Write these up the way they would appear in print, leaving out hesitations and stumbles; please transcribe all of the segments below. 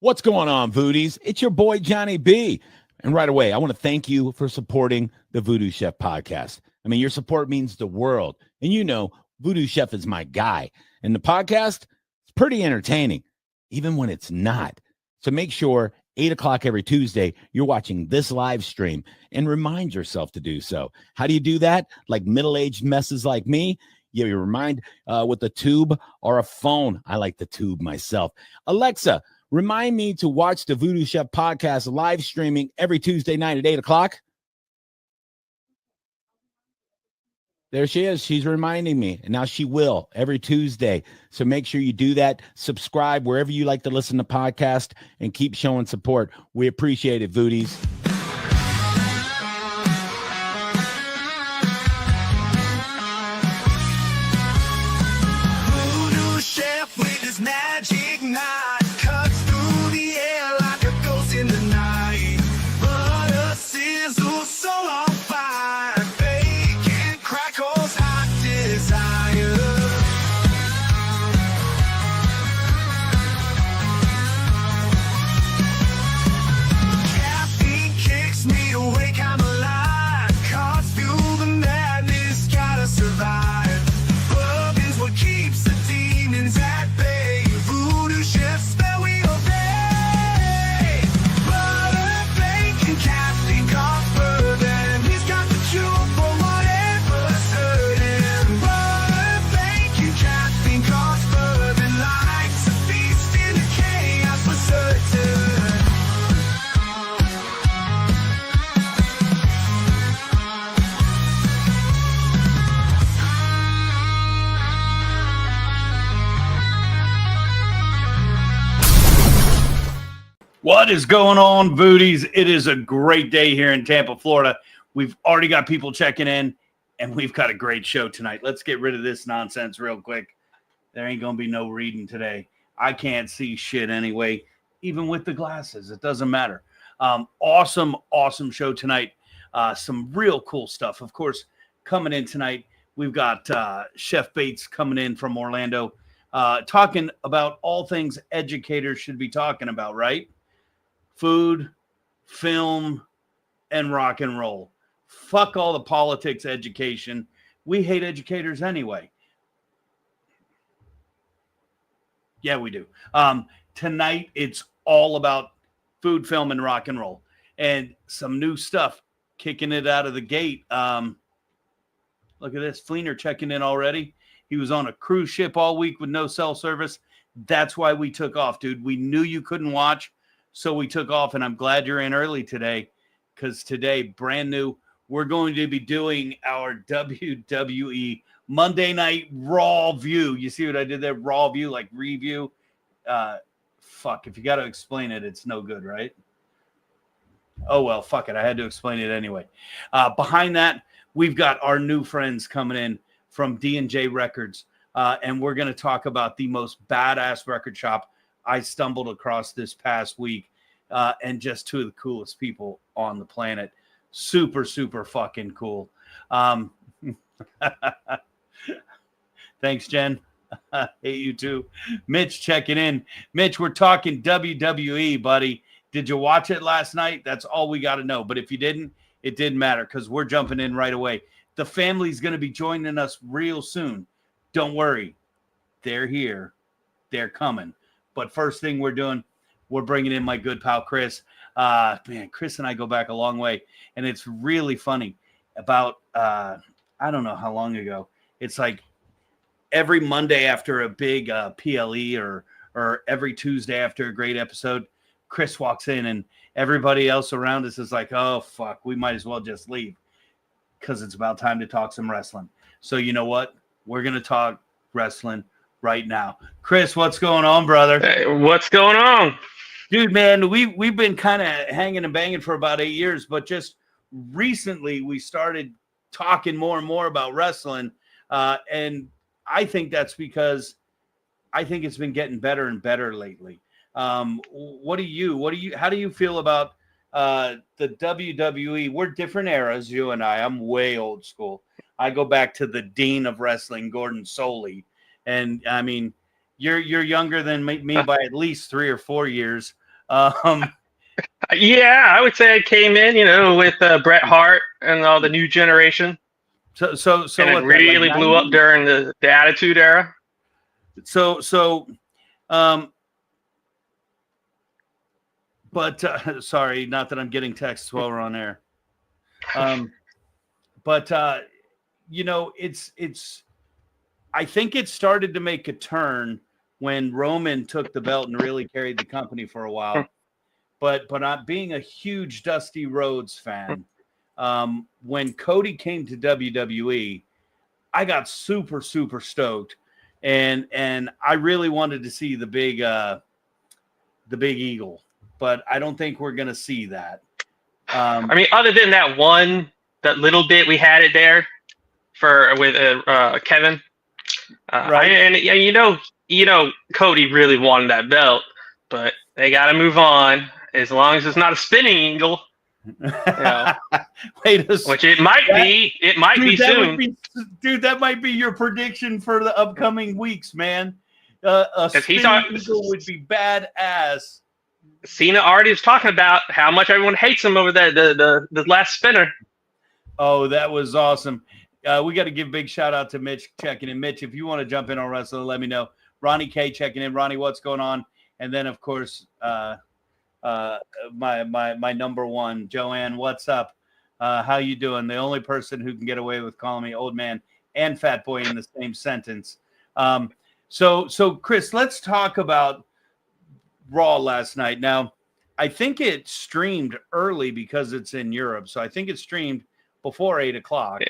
What's going on, Voodies? It's your boy, Johnny B. And right away, I want to thank you for supporting the Voodoo Chef podcast. I mean, your support means the world. And you know, Voodoo Chef is my guy. And the podcast is pretty entertaining, even when it's not. So make sure 8 o'clock every Tuesday, you're watching this live stream and remind yourself to do so. How do you do that? Like middle-aged messes like me? Yeah, you remind with a tube or a phone. I like the tube myself. Alexa, remind me to watch the Voodoo Chef podcast live streaming every Tuesday night at 8 o'clock. There she is. She's reminding me. And now she will every Tuesday. So make sure you do that. Subscribe wherever you like to listen to podcasts and keep showing support. We appreciate it, Voodies. Voodoo Chef with his magic knife cuts through the air like a ghost in the night. Butter sizzles so on fire, bacon crackles hot desire. Caffeine kicks me awake, I'm alive. Caught through the madness, gotta survive. Bourbon's what keeps the demons at bay. Voodoo Chef spell we obey. Butter, bacon, caffeine, comfort, and he's got the cure for whatever's hurting. Butter, bacon, caffeine, comfort, and life's a feast in the chaos for certain. What is going on, Voodies? It is a great day here in Tampa, Florida. We've already got people checking in, and we've got a great show tonight. Let's get rid of this nonsense real quick. There ain't going to be no reading today. I can't see shit anyway, even with the glasses. It doesn't matter. Awesome show tonight. Some real cool stuff. Of course, coming in tonight, we've got Chef Bates coming in from Orlando, talking about all things educators should be talking about, right? Food, film, and rock and roll. Fuck all the politics, education. We hate educators anyway. Yeah, we do. Tonight, it's all about food, film, and rock and roll. And some new stuff kicking it out of the gate. Look at this. Fleener checking in already. He was on a cruise ship all week with no cell service. That's why we took off, dude. We knew you couldn't watch, so we took off, and I'm glad you're in early today because today, brand new, we're going to be doing our WWE Monday Night Raw view. You see what I did there? Raw view, like review. Fuck, if you got to explain it, it's no good, right? Oh, well, fuck it. I had to explain it anyway. Behind that, we've got our new friends coming in from D&J Records, and we're going to talk about the most badass record shop I stumbled across this past week, and just two of the coolest people on the planet. Super fucking cool. Thanks, Jen. Hate you too. Mitch checking in. Mitch, we're talking WWE, buddy. Did you watch it last night? That's all we got to know. But if you didn't, it didn't matter because we're jumping in right away. The family's going to be joining us real soon. Don't worry. They're here. They're coming. But first thing we're doing, we're bringing in my good pal, Chris. Man, Chris and I go back a long way. And it's really funny. About, I don't know how long ago. It's like every Monday after a big PLE or every Tuesday after a great episode, Chris walks in and everybody else around us is like, oh, fuck, we might as well just leave because it's about time to talk some wrestling. So you know what? We're going to talk wrestling right now. Chris, what's going on, brother? Hey, what's going on? Dude, man, we've been kind of hanging and banging for about 8 years, but just recently we started talking more and more about wrestling. And I think that's because I think it's been getting better and better lately. How do you feel about the WWE? We're different eras, you and I. I'm way old school. I go back to the dean of wrestling, Gordon Soley. And I mean, you're younger than me by at least 3 or 4 years. Um, Yeah, I would say I came in, with Bret Hart and all the new generation, so and what's it that, like really blew up 90s? during the Attitude Era. Um, but sorry, not that I'm getting texts while we're on air. But it's. I think it started to make a turn when Roman took the belt and really carried the company for a while. But I'm being a huge Dusty Rhodes fan. When Cody came to WWE, I got super stoked, and I really wanted to see the big eagle, but I don't think we're gonna see that. I mean, other than that little bit we had it there with Kevin, Right. and Cody really wanted that belt, but they got to move on. As long as it's not a spinning eagle, Wait a which it might be. It might be soon. That might be your prediction for the upcoming weeks, man. A spinning eagle would be badass. Cena already was talking about how much everyone hates him over there, the last spinner. Oh, that was awesome. We got to give a big shout out to Mitch checking in. Mitch, if you want to jump in on wrestling, let me know. Ronnie K checking in. Ronnie, what's going on? And then, of course, my number one, Joanne, what's up? How you doing? The only person who can get away with calling me old man and fat boy in the same sentence. So Chris, let's talk about Raw last night. Now, I think it streamed early because it's in Europe, so I think it streamed before 8:00.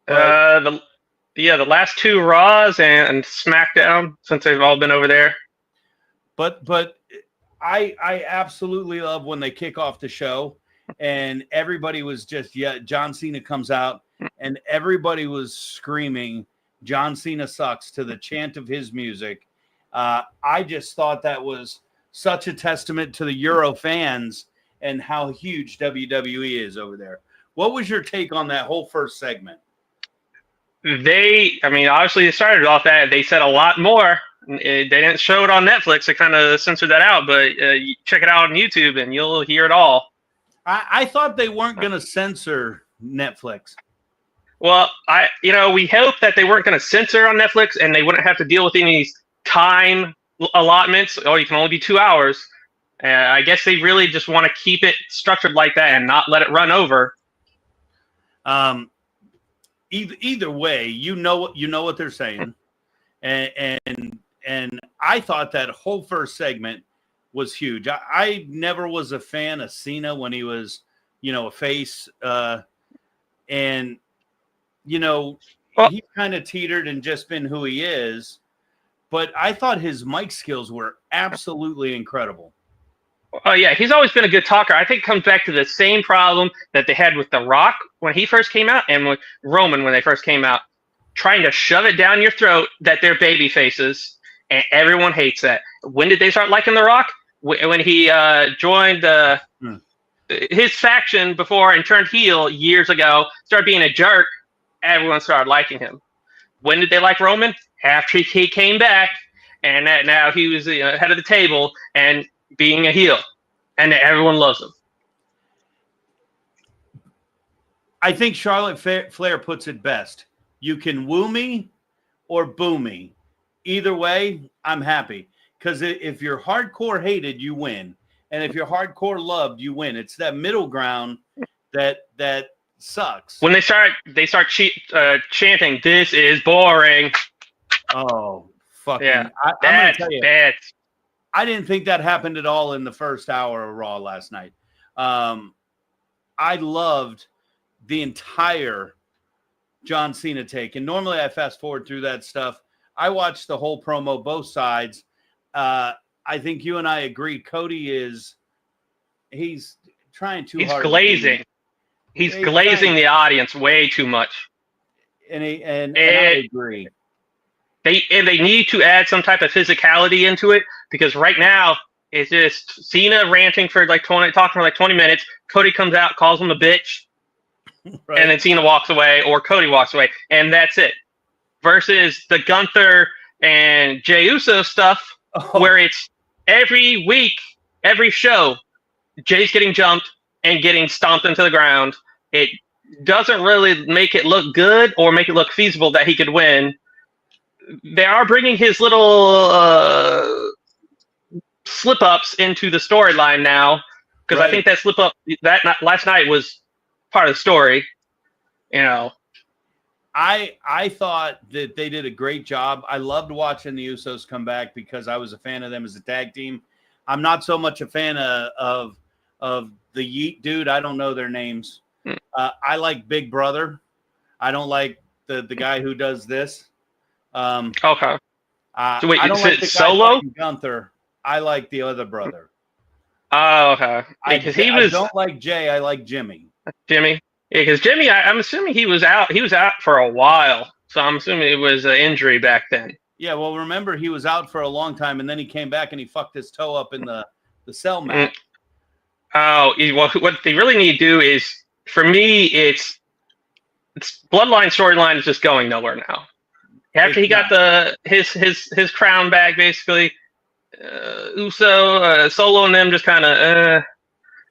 The last two Raws and SmackDown, since they've all been over there. But I absolutely love when they kick off the show and everybody was just, John Cena comes out and everybody was screaming John Cena sucks to the chant of his music. I just thought that was such a testament to the Euro fans and how huge WWE is over there. What was your take on that whole first segment? Obviously they started off that they said a lot more. They didn't show it on Netflix. They kind of censored that out, but check it out on YouTube and you'll hear it all. I thought they weren't going to censor Netflix. Well, we hoped that they weren't going to censor on Netflix and they wouldn't have to deal with any time allotments. Oh, you can only be 2 hours. I guess they really just want to keep it structured like that and not let it run over. Either way, you know what they're saying, and I thought that whole first segment was huge. I never was a fan of Cena when he was, a face, and he kind of teetered and just been who he is. But I thought his mic skills were absolutely incredible. Oh, yeah, he's always been a good talker. I think it comes back to the same problem that they had with The Rock when he first came out and with Roman when they first came out, trying to shove it down your throat that they're baby faces, and everyone hates that. When did they start liking The Rock? When he joined his faction before and turned heel years ago, started being a jerk, everyone started liking him. When did they like Roman? After he came back, and now he was head of the table and being a heel, and everyone loves him. I think Charlotte Flair puts it best. You can woo me or boo me. Either way, I'm happy. Because if you're hardcore hated, you win. And if you're hardcore loved, you win. It's that middle ground that sucks. When they start chanting, "This is boring." Oh, fucking. Yeah, I'm going to tell you. Bad. I didn't think that happened at all in the first hour of Raw last night. I loved the entire John Cena take. And normally I fast forward through that stuff. I watched the whole promo, both sides. I think you and I agree. Cody he's trying too hard. He's glazing. He's glazing the audience way too much. And I agree. They need to add some type of physicality into it, because right now it's just Cena ranting for talking for 20 minutes. Cody comes out, calls him a bitch, right. And then Cena walks away, or Cody walks away, and that's it. Versus the Gunther and Jey Uso stuff, where it's every week every show, Jay's getting jumped and getting stomped into the ground. It doesn't really make it look good or make it look feasible that he could win. They are bringing his little slip-ups into the storyline now, because I think that slip-up last night was part of the story. I thought that they did a great job. I loved watching the Usos come back because I was a fan of them as a tag team. I'm not so much a fan of the Yeet dude. I don't know their names. I like Big Brother. I don't like the guy who does this. Okay. So wait, I don't like the Solo? Gunther. I like the other brother. Oh, okay. I don't like Jay. I like Jimmy. Jimmy? Yeah, because Jimmy, I'm assuming he was out. He was out for a while. So I'm assuming it was an injury back then. Yeah, well, remember, he was out for a long time, and then he came back and he fucked his toe up in the cell mat. Oh, well, what they really need to do is, for me, it's Bloodline storyline is just going nowhere now. After he got his crown back, basically, Solo and them just kind of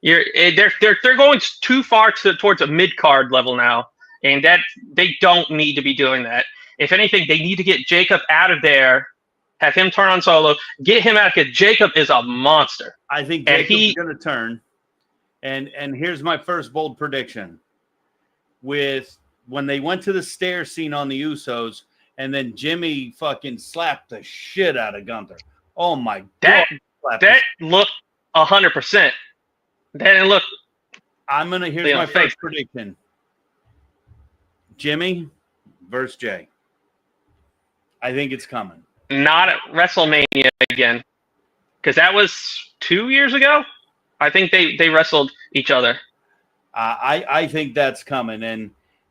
they're going too far towards a mid card level now, and that they don't need to be doing that. If anything, they need to get Jacob out of there, have him turn on Solo, get him out, because Jacob is a monster. I think Jacob's going to turn, and here's my first bold prediction: when they went to the stair scene on the Usos, and then Jimmy fucking slapped the shit out of Gunther. Oh my God! That looked 100%. That didn't look. Here's my first prediction: Jimmy versus Jay. I think it's coming. Not at WrestleMania again, because that was 2 years ago. I think they wrestled each other. I think that's coming,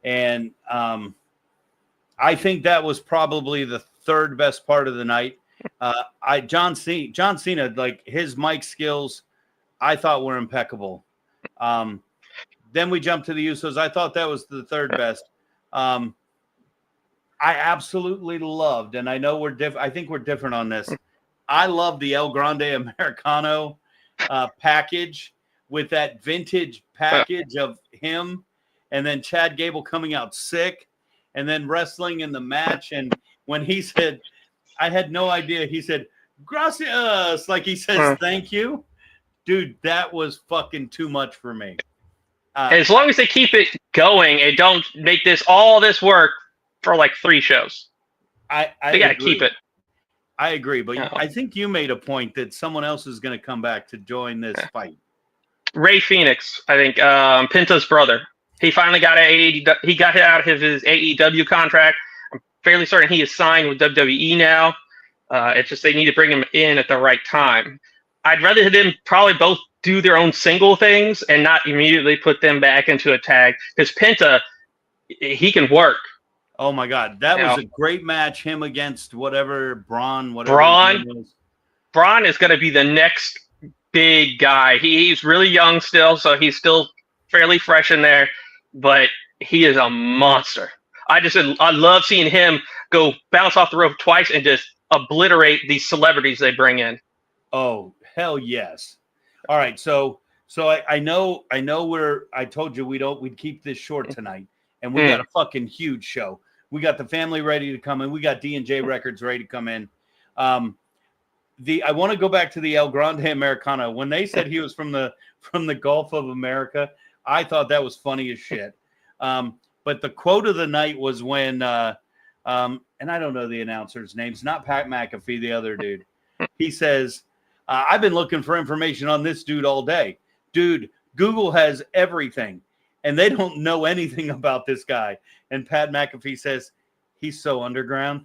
and I think that was probably the third best part of the night. John Cena, like his mic skills, I thought were impeccable. Then we jumped to the Usos. I thought that was the third best. I absolutely loved, and I know I think we're different on this. I love the El Grande Americano package with that vintage package of him, and then Chad Gable coming out sick, and then wrestling in the match. And when he said, I had no idea, he said, gracias, like he says, thank you. Dude, that was fucking too much for me. As long as they keep it going and don't make all this work for like 3 shows. They got to keep it. I agree, but I think you made a point that someone else is going to come back to join this fight. Ray Phoenix, I think, Penta's brother. He finally got he got out of his AEW contract. I'm fairly certain he is signed with WWE now. It's just they need to bring him in at the right time. I'd rather them probably both do their own single things and not immediately put them back into a tag, because Penta, he can work. Oh my God, that was a great match. Him against Braun. Braun is going to be the next big guy. He's really young still, so he's still fairly fresh in there, but he is a monster. I love seeing him go bounce off the rope twice and just obliterate these celebrities they bring in. Oh, hell yes. All right, so I know I told you we'd keep this short tonight, and we got a fucking huge show. We got the family ready to come in. We got D&J Records ready to come in. I want to go back to the El Grande Americano. When they said he was from the Gulf of America, I thought that was funny as shit. But the quote of the night was when, and I don't know the announcer's names, not Pat McAfee, the other dude. He says, I've been looking for information on this dude all day. Dude, Google has everything, and they don't know anything about this guy. And Pat McAfee says, he's so underground.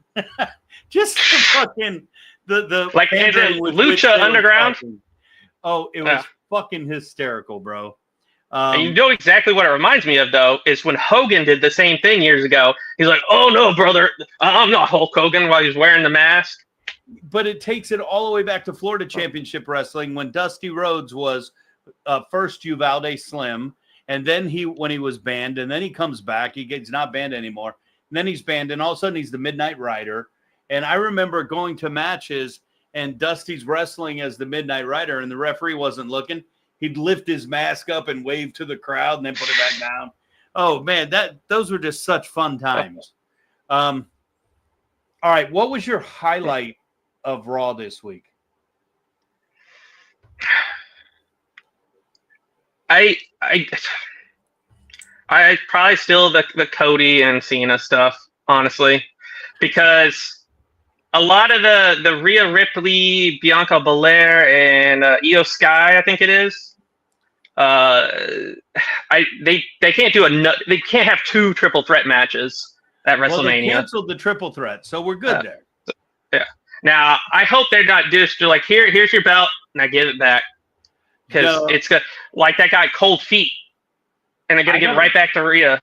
Just the fucking the like Lucha Underground. Oh, it was fucking hysterical, bro. And you know exactly what it reminds me of, though, is when Hogan did the same thing years ago. He's like, "Oh no, brother, I'm not Hulk Hogan," while he's wearing the mask. But it takes it all the way back to Florida Championship Wrestling when Dusty Rhodes was first Uvalde Slim, and then when he was banned, and then he comes back. He's not banned anymore. And then he's banned, and all of a sudden he's the Midnight Rider. And I remember going to matches, and Dusty's wrestling as the Midnight Rider, and the referee wasn't looking, he'd lift his mask up and wave to the crowd and then put it back down. Oh man, those were just such fun times. All right, what was your highlight of Raw this week? I probably still the Cody and Cena stuff, honestly, because a lot of the Rhea Ripley, Bianca Belair, and Io Sky, I think it is. They can't they can't have 2 triple threat matches at WrestleMania. Well, they canceled the triple threat, so we're good there. Yeah. Now I hope they're not just like here's your belt, and I give it back, because it's good. Like that guy, Cold Feet, and they're gonna give it right back to Rhea.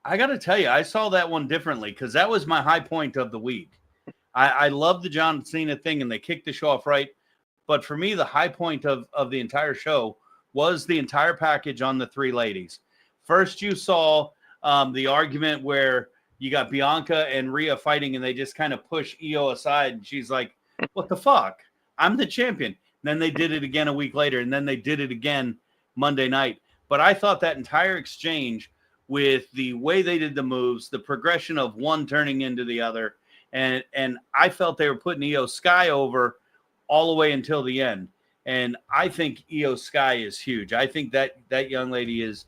I gotta tell you, I saw that one differently, because that was my high point of the week. I love the John Cena thing, and they kicked the show off right. But for me, the high point of the entire show was the entire package on the 3 ladies. First, you saw the argument where you got Bianca and Rhea fighting, and they just kind of push Io aside. And she's like, what the fuck? I'm the champion. And then they did it again a week later, and then they did it again Monday night. But I thought that entire exchange, with the way they did the moves, the progression of one turning into the other, and I felt they were putting Io Sky over all the way until the end. And I think Io Sky is huge. I think that young lady is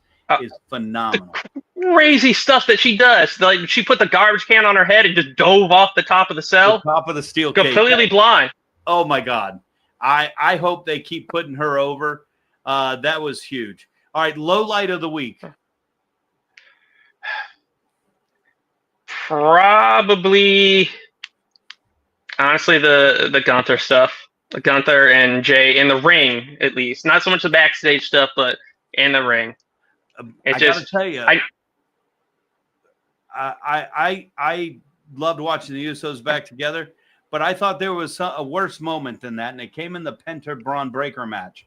phenomenal. Crazy stuff that she does. Like, she put the garbage can on her head and just dove off the top of the cell. The top of the steel completely cage. Blind. Oh my God. I hope they keep putting her over. That was huge. All right, low light of the week. Probably, honestly, the Gunther stuff. The Gunther and Jay in the ring, at least. Not so much the backstage stuff, but in the ring. I gotta tell you, I loved watching the Usos back together, but I thought there was a worse moment than that, and it came in the Penta Braun Breaker match.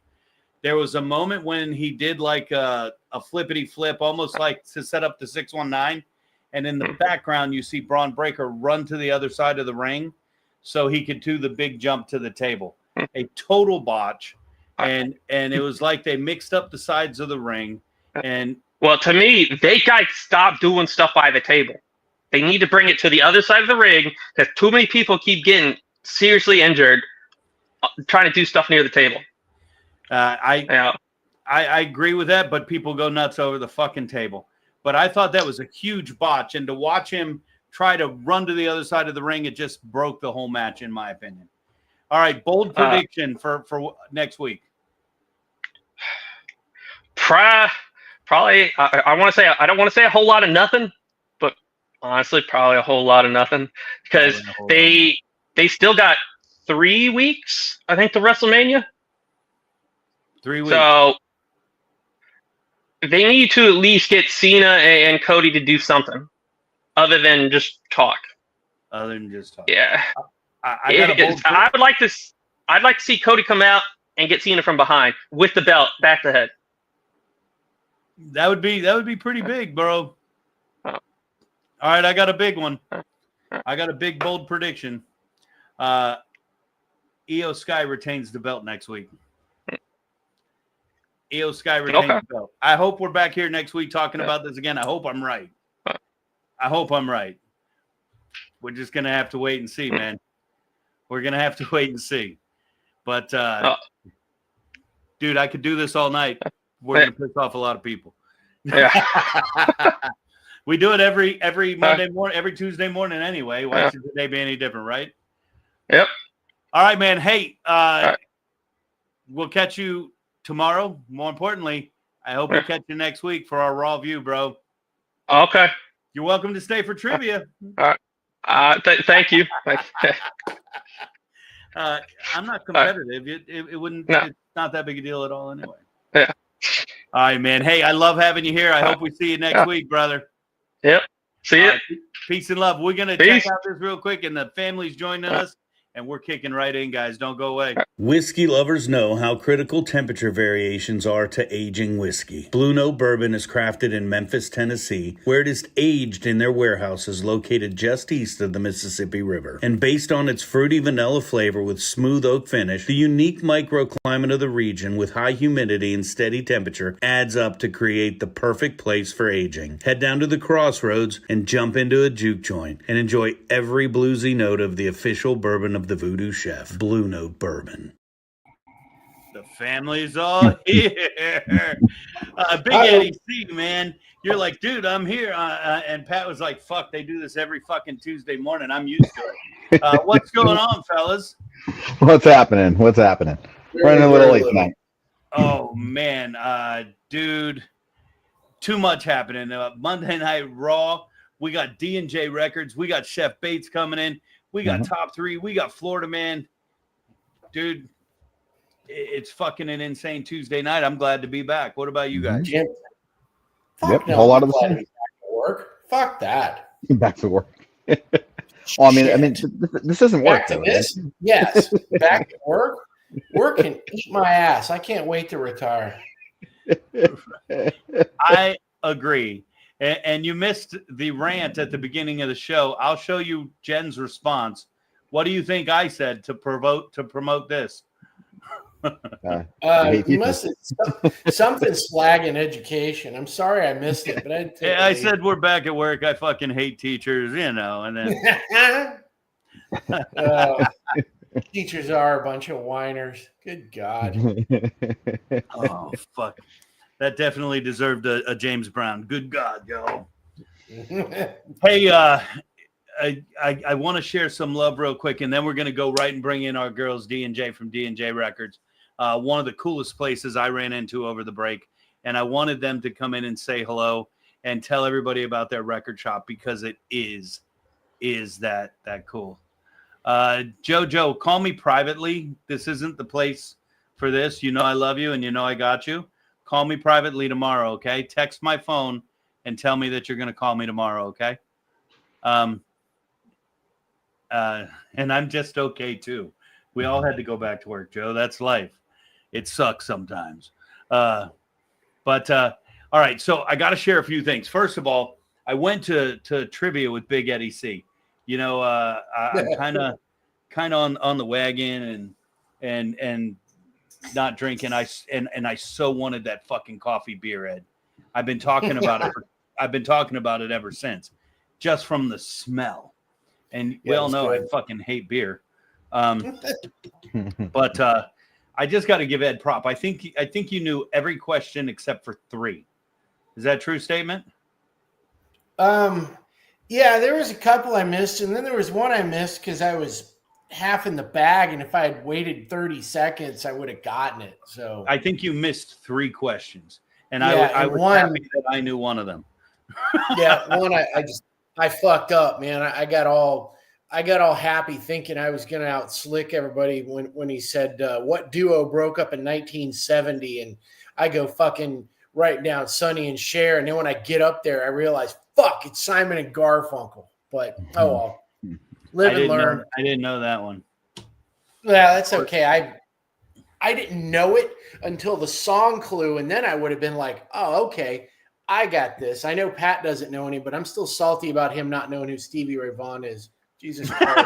There was a moment when he did like a flippity flip, almost like to set up the 619. And in the background, you see Braun Breaker run to the other side of the ring so he could do the big jump to the table. A total botch. And it was like they mixed up the sides of the ring. And well, to me, they got to stop doing stuff by the table. They need to bring it to the other side of the ring, because too many people keep getting seriously injured trying to do stuff near the table. I agree with that, but people go nuts over the fucking table. But I thought that was a huge botch, and to watch him try to run to the other side of the ring, it just broke the whole match, in my opinion. All right, bold prediction for next week. Probably, I want to say, I don't want to say a whole lot of nothing, but honestly, probably a whole lot of nothing, because they still got 3 weeks, I think, to WrestleMania. 3 weeks. So they need to at least get Cena and Cody to do something other than just talk. Other than just talk. Yeah. I'd like to see Cody come out and get Cena from behind with the belt back to head. That would be pretty big, bro. All right, I got a big one. I got a big bold prediction. Io Sky retains the belt next week. Io Sky retains the belt. I hope we're back here next week talking about this again. I hope I'm right. We're just gonna have to wait and see, man. We're gonna have to wait and see. But dude, I could do this all night. We're gonna piss off a lot of people. Yeah. We do it every Monday morning, every Tuesday morning anyway. Why should today be any different, right? Yep. All right, man. Hey, we'll catch you tomorrow. More importantly, I hope we catch you next week for our Raw view, bro. Okay. You're welcome to stay for trivia. Thank you. I'm not competitive. It wouldn't. No. It's not that big a deal at all, anyway. Yeah. All right, man. Hey, I love having you here. I hope we see you next week, brother. Yep. See you. Peace and love. We're gonna check out this real quick, and the family's joining us. and we're kicking right in, guys. Don't go away. Whiskey lovers know how critical temperature variations are to aging whiskey. Blue Note Bourbon is crafted in Memphis, Tennessee, where it is aged in their warehouses located just east of the Mississippi River. And based on its fruity vanilla flavor with smooth oak finish, the unique microclimate of the region with high humidity and steady temperature adds up to create the perfect place for aging. Head down to the crossroads and jump into a juke joint and enjoy every bluesy note of the official bourbon of the Voodoo Chef, Blue Note Bourbon. The family's all here. Big Eddie C, man. You're like, dude, I'm here. And Pat was like, fuck, they do this every fucking Tuesday morning. I'm used to it. What's going on, fellas? What's happening? Running a little late tonight. Oh, man. Dude, too much happening. Monday Night Raw. We got D&J Records. We got Chef Bates coming in. We got Top 3. We got Florida Man. Dude, it's fucking an insane Tuesday night. I'm glad to be back. What about you guys? Yep, a whole lot of the same. Back to work. Fuck that. Back to work. Well, I mean, this isn't work. Back to this? Yes. Back to work. Work can eat my ass. I can't wait to retire. I agree. And you missed the rant at the beginning of the show. I'll show you Jen's response. What do you think I said to promote this? You must have something slagging education. I'm sorry I missed it, but I said we're back at work. I fucking hate teachers, and then teachers are a bunch of whiners. Good God. Oh fuck. That definitely deserved a James Brown. Good God, yo. Hey, I want to share some love real quick, and then we're going to go right and bring in our girls, D&J from D&J Records. One of the coolest places I ran into over the break, and I wanted them to come in and say hello and tell everybody about their record shop because it is that cool. Jojo, call me privately. This isn't the place for this. You know I love you, and you know I got you. Call me privately tomorrow, okay? Text my phone and tell me that you're going to call me tomorrow, okay? And I'm just okay, too. We all had to go back to work, Joe. That's life. It sucks sometimes. But all right, so I got to share a few things. First of all, I went to trivia with Big Eddie C. You know, I'm kind of on the wagon and not drinking. I so wanted that fucking coffee beer, Ed. I've been talking about it. I've been talking about it ever since, just from the smell. And we all know I fucking hate beer. But I just got to give Ed prop. I think you knew every question except for 3. Is that a true statement? Yeah, there was a couple I missed, and then there was one I missed because I was half in the bag, and if I had waited 30 seconds, I would have gotten it. So I think you missed 3 questions, and yeah, I was happy that I knew one of them. Yeah, one I fucked up, man. I got all happy thinking I was gonna out slick everybody when he said what duo broke up in 1970, and I go fucking write down Sonny and Cher, and then when I get up there, I realize fuck, it's Simon and Garfunkel. But oh well. Live and learn. I didn't know that one. Yeah, that's okay. I didn't know it until the song clue, and then I would have been like, oh, okay, I got this. I know Pat doesn't know any, but I'm still salty about him not knowing who Stevie Ray Vaughan is. Jesus Christ.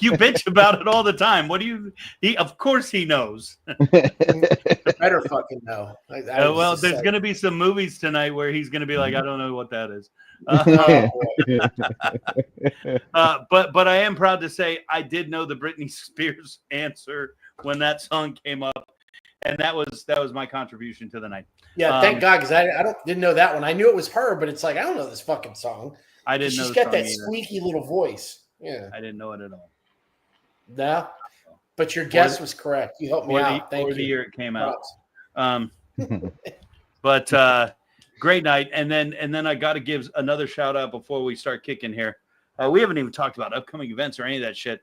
You bitch about it all the time. What do you of course he knows. Better fucking know. Well, there's going to be some movies tonight where he's going to be like, I don't know what that is. But I am proud to say I did know the Britney Spears answer when that song came up, and that was my contribution to the night. Yeah, thank God, because I didn't know that one. I knew it was her, but it's like I don't know this fucking song. I didn't know. She's got that squeaky little voice. Yeah, I didn't know it at all. No, but your guess was correct. You helped me out. Thank you. The year it came out. But great night, and then I got to give another shout out before we start kicking here. We haven't even talked about upcoming events or any of that shit.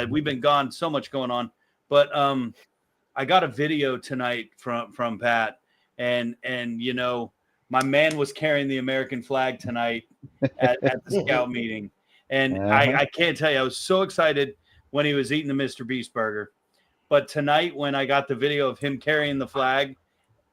We've been gone, so much going on. But I got a video tonight from Pat, and you know, my man was carrying the American flag tonight at the scout meeting, and I can't tell you, I was so excited. when he was eating the Mr. Beast burger. But tonight, when I got the video of him carrying the flag,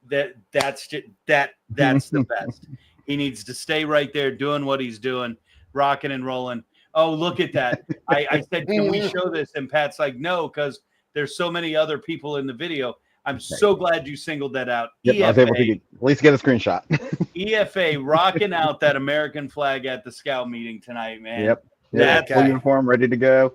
that's the best. He needs to stay right there doing what he's doing, rocking and rolling. Oh, look at that. I said, can we show this? And Pat's like, no, because there's so many other people in the video. I'm so glad you singled that out. Yep, I was able to at least get a screenshot. EFA rocking out that American flag at the scout meeting tonight, man. Yep. That's Full uniform, ready to go.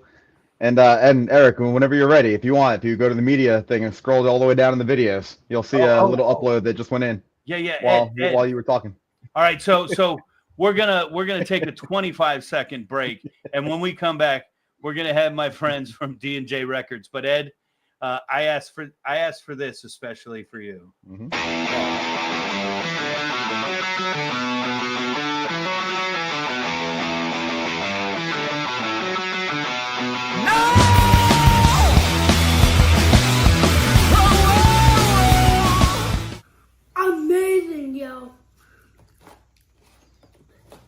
And Eric, whenever you're ready, if you you go to the media thing and scroll all the way down in the videos, you'll see a little upload that just went in. Yeah. While you were talking. All right, so we're gonna take a 25-second break, and when we come back, we're gonna have my friends from D&J Records. But Ed, I asked for this especially for you. Amazing, yo.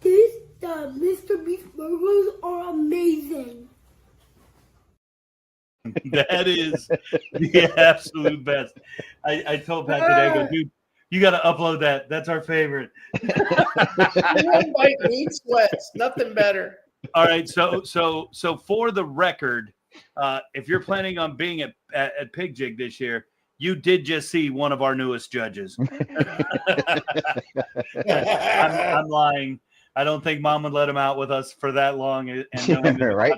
These Mr. Beast burgers are amazing. That is the absolute best. I told Pat today, I go, dude, you got to upload that. That's our favorite. One bite meat sweats. Nothing better. All right, so for the record, if you're planning on being at Pig Jig this year, you did just see one of our newest judges. I'm lying. I don't think Mom would let him out with us for that long. And right.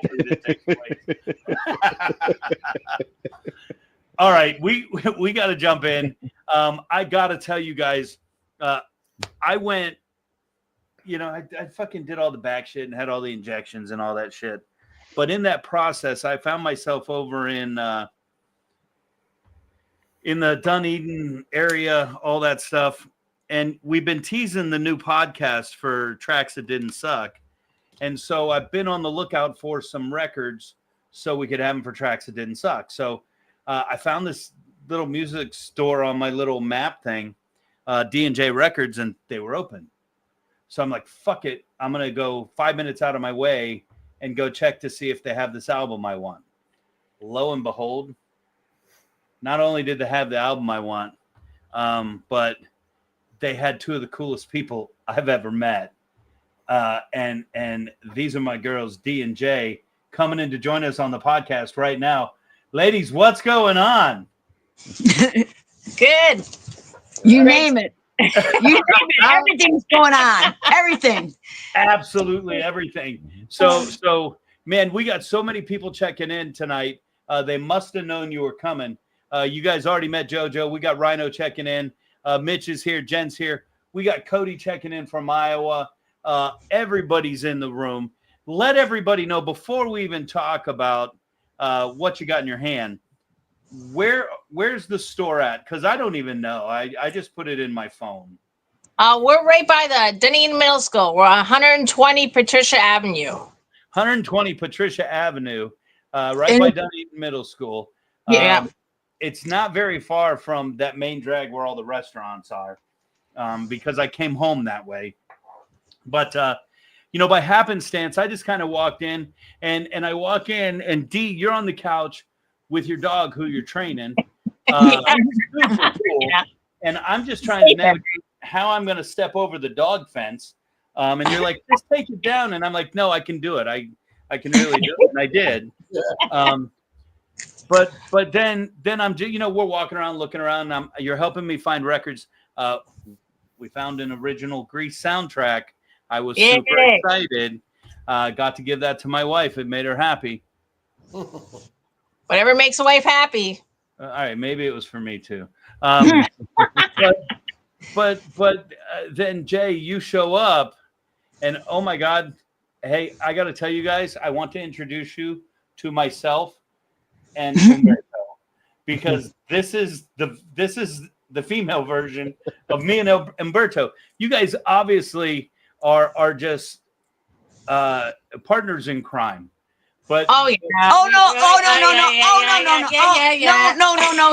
All right, we got to jump in. I got to tell you guys, I went, I fucking did all the back shit and had all the injections and all that shit. But in that process, I found myself over in the Dunedin area, all that stuff. And we've been teasing the new podcast for Tracks That Didn't Suck. And so I've been on the lookout for some records so we could have them for Tracks That Didn't Suck. So I found this little music store on my little map thing, D&J Records, and they were open. So I'm like, fuck it. I'm going to go 5 minutes out of my way and go check to see if they have this album I want. Lo and behold, not only did they have the album I want, but they had two of the coolest people I've ever met. And these are my girls, D and J, coming in to join us on the podcast right now. Ladies, what's going on? Good. You name it. You name it. Everything's going on. Everything. Absolutely everything. So man, we got so many people checking in tonight. They must have known you were coming. You guys already met JoJo. We got Rhino checking in. Mitch is here. Jen's here. We got Cody checking in from Iowa. Everybody's in the room. Let everybody know before we even talk about what you got in your hand. Where's the store at? Because I don't even know. I just put it in my phone. We're right by the Dunedin Middle School. We're 120 Patricia Avenue. 120 Patricia Avenue, right by Dunedin Middle School. Yeah. It's not very far from that main drag where all the restaurants are, because I came home that way. But, by happenstance, I just kind of walked in, and I walk in, and D, you're on the couch with your dog who you're training. Super cool. Yeah. And I'm just trying to navigate how I'm going to step over the dog fence. And you're like, just take it down. And I'm like, no, I can do it. I can really do it. And I did. But then I'm just, we're walking around, looking around. And you're helping me find records. We found an original Grease soundtrack. I was super excited. Got to give that to my wife. It made her happy. Whatever makes a wife happy. All right, maybe it was for me too. But then Jay, you show up, and oh my God, hey, I got to tell you guys, I want to introduce you to myself and Umberto, because this is the female version of me and Umberto. You guys obviously are just partners in crime. But no.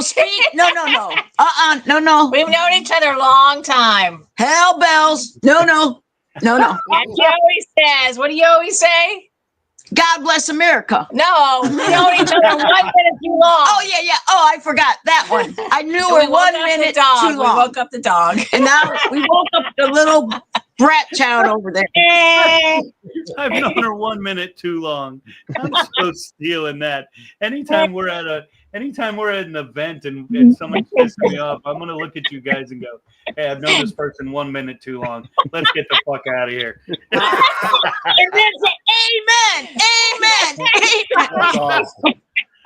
Speak. No. We've known each other a long time. Hell bells. No. Like he always says. What do you always say? God Bless America. No, we know each other 1 minute too long. Oh, yeah, yeah. Oh, I forgot that one. I knew So we it woke 1 up the minute dog. too We long. woke up the dog. And now we woke up the little brat child over there. I've known her 1 minute too long. I'm so stealing that. Anytime we're at an event and someone's pissing me off, I'm gonna look at you guys and go, "Hey, I've known this person 1 minute too long. Let's get the fuck out of here." And then say, amen, amen, amen. That's awesome.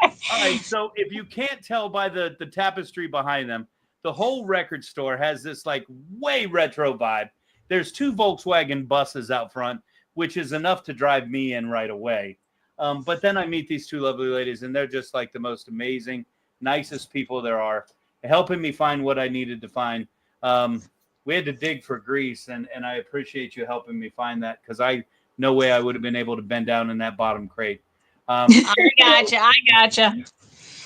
All right, so if you can't tell by the tapestry behind them, the whole record store has this like way retro vibe. There's 2 Volkswagen buses out front, which is enough to drive me in right away. But then I meet these 2 lovely ladies, and they're just like the most amazing, nicest people there are, helping me find what I needed to find. We had to dig for grease, and I appreciate you helping me find that, because no way I would have been able to bend down in that bottom crate. I gotcha.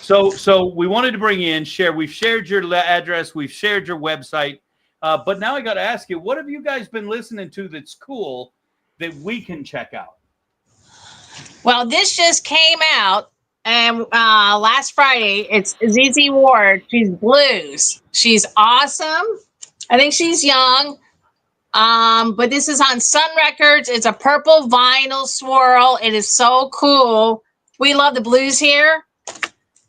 So we wanted to bring you in, share. We've shared your address. We've shared your website. But now I got to ask you, what have you guys been listening to that's cool that we can check out? Well, this just came out, and last Friday. It's ZZ Ward. She's blues. She's awesome. I think she's young. But this is on Sun Records. It's a purple vinyl swirl. It is so cool. We love the blues here.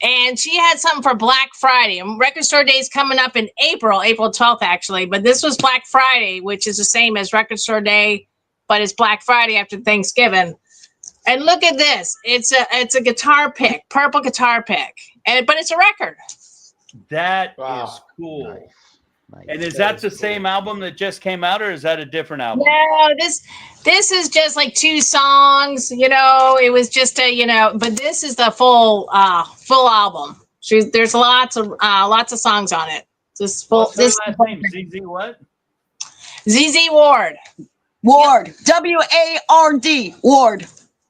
And she had something for Black Friday. And Record Store Day is coming up in April 12th, actually. But this was Black Friday, which is the same as Record Store Day, but it's Black Friday after Thanksgiving. And look at this. It's a guitar pick, purple guitar pick. But it's a record. That is cool. Nice. Nice. And is that the same album that just came out, or is that a different album? No, this is just like 2 songs, it was just but this is the full album. There's lots of songs on it. This full. What's her last name? ZZ what? ZZ Ward. Ward. W-A-R-D. Ward.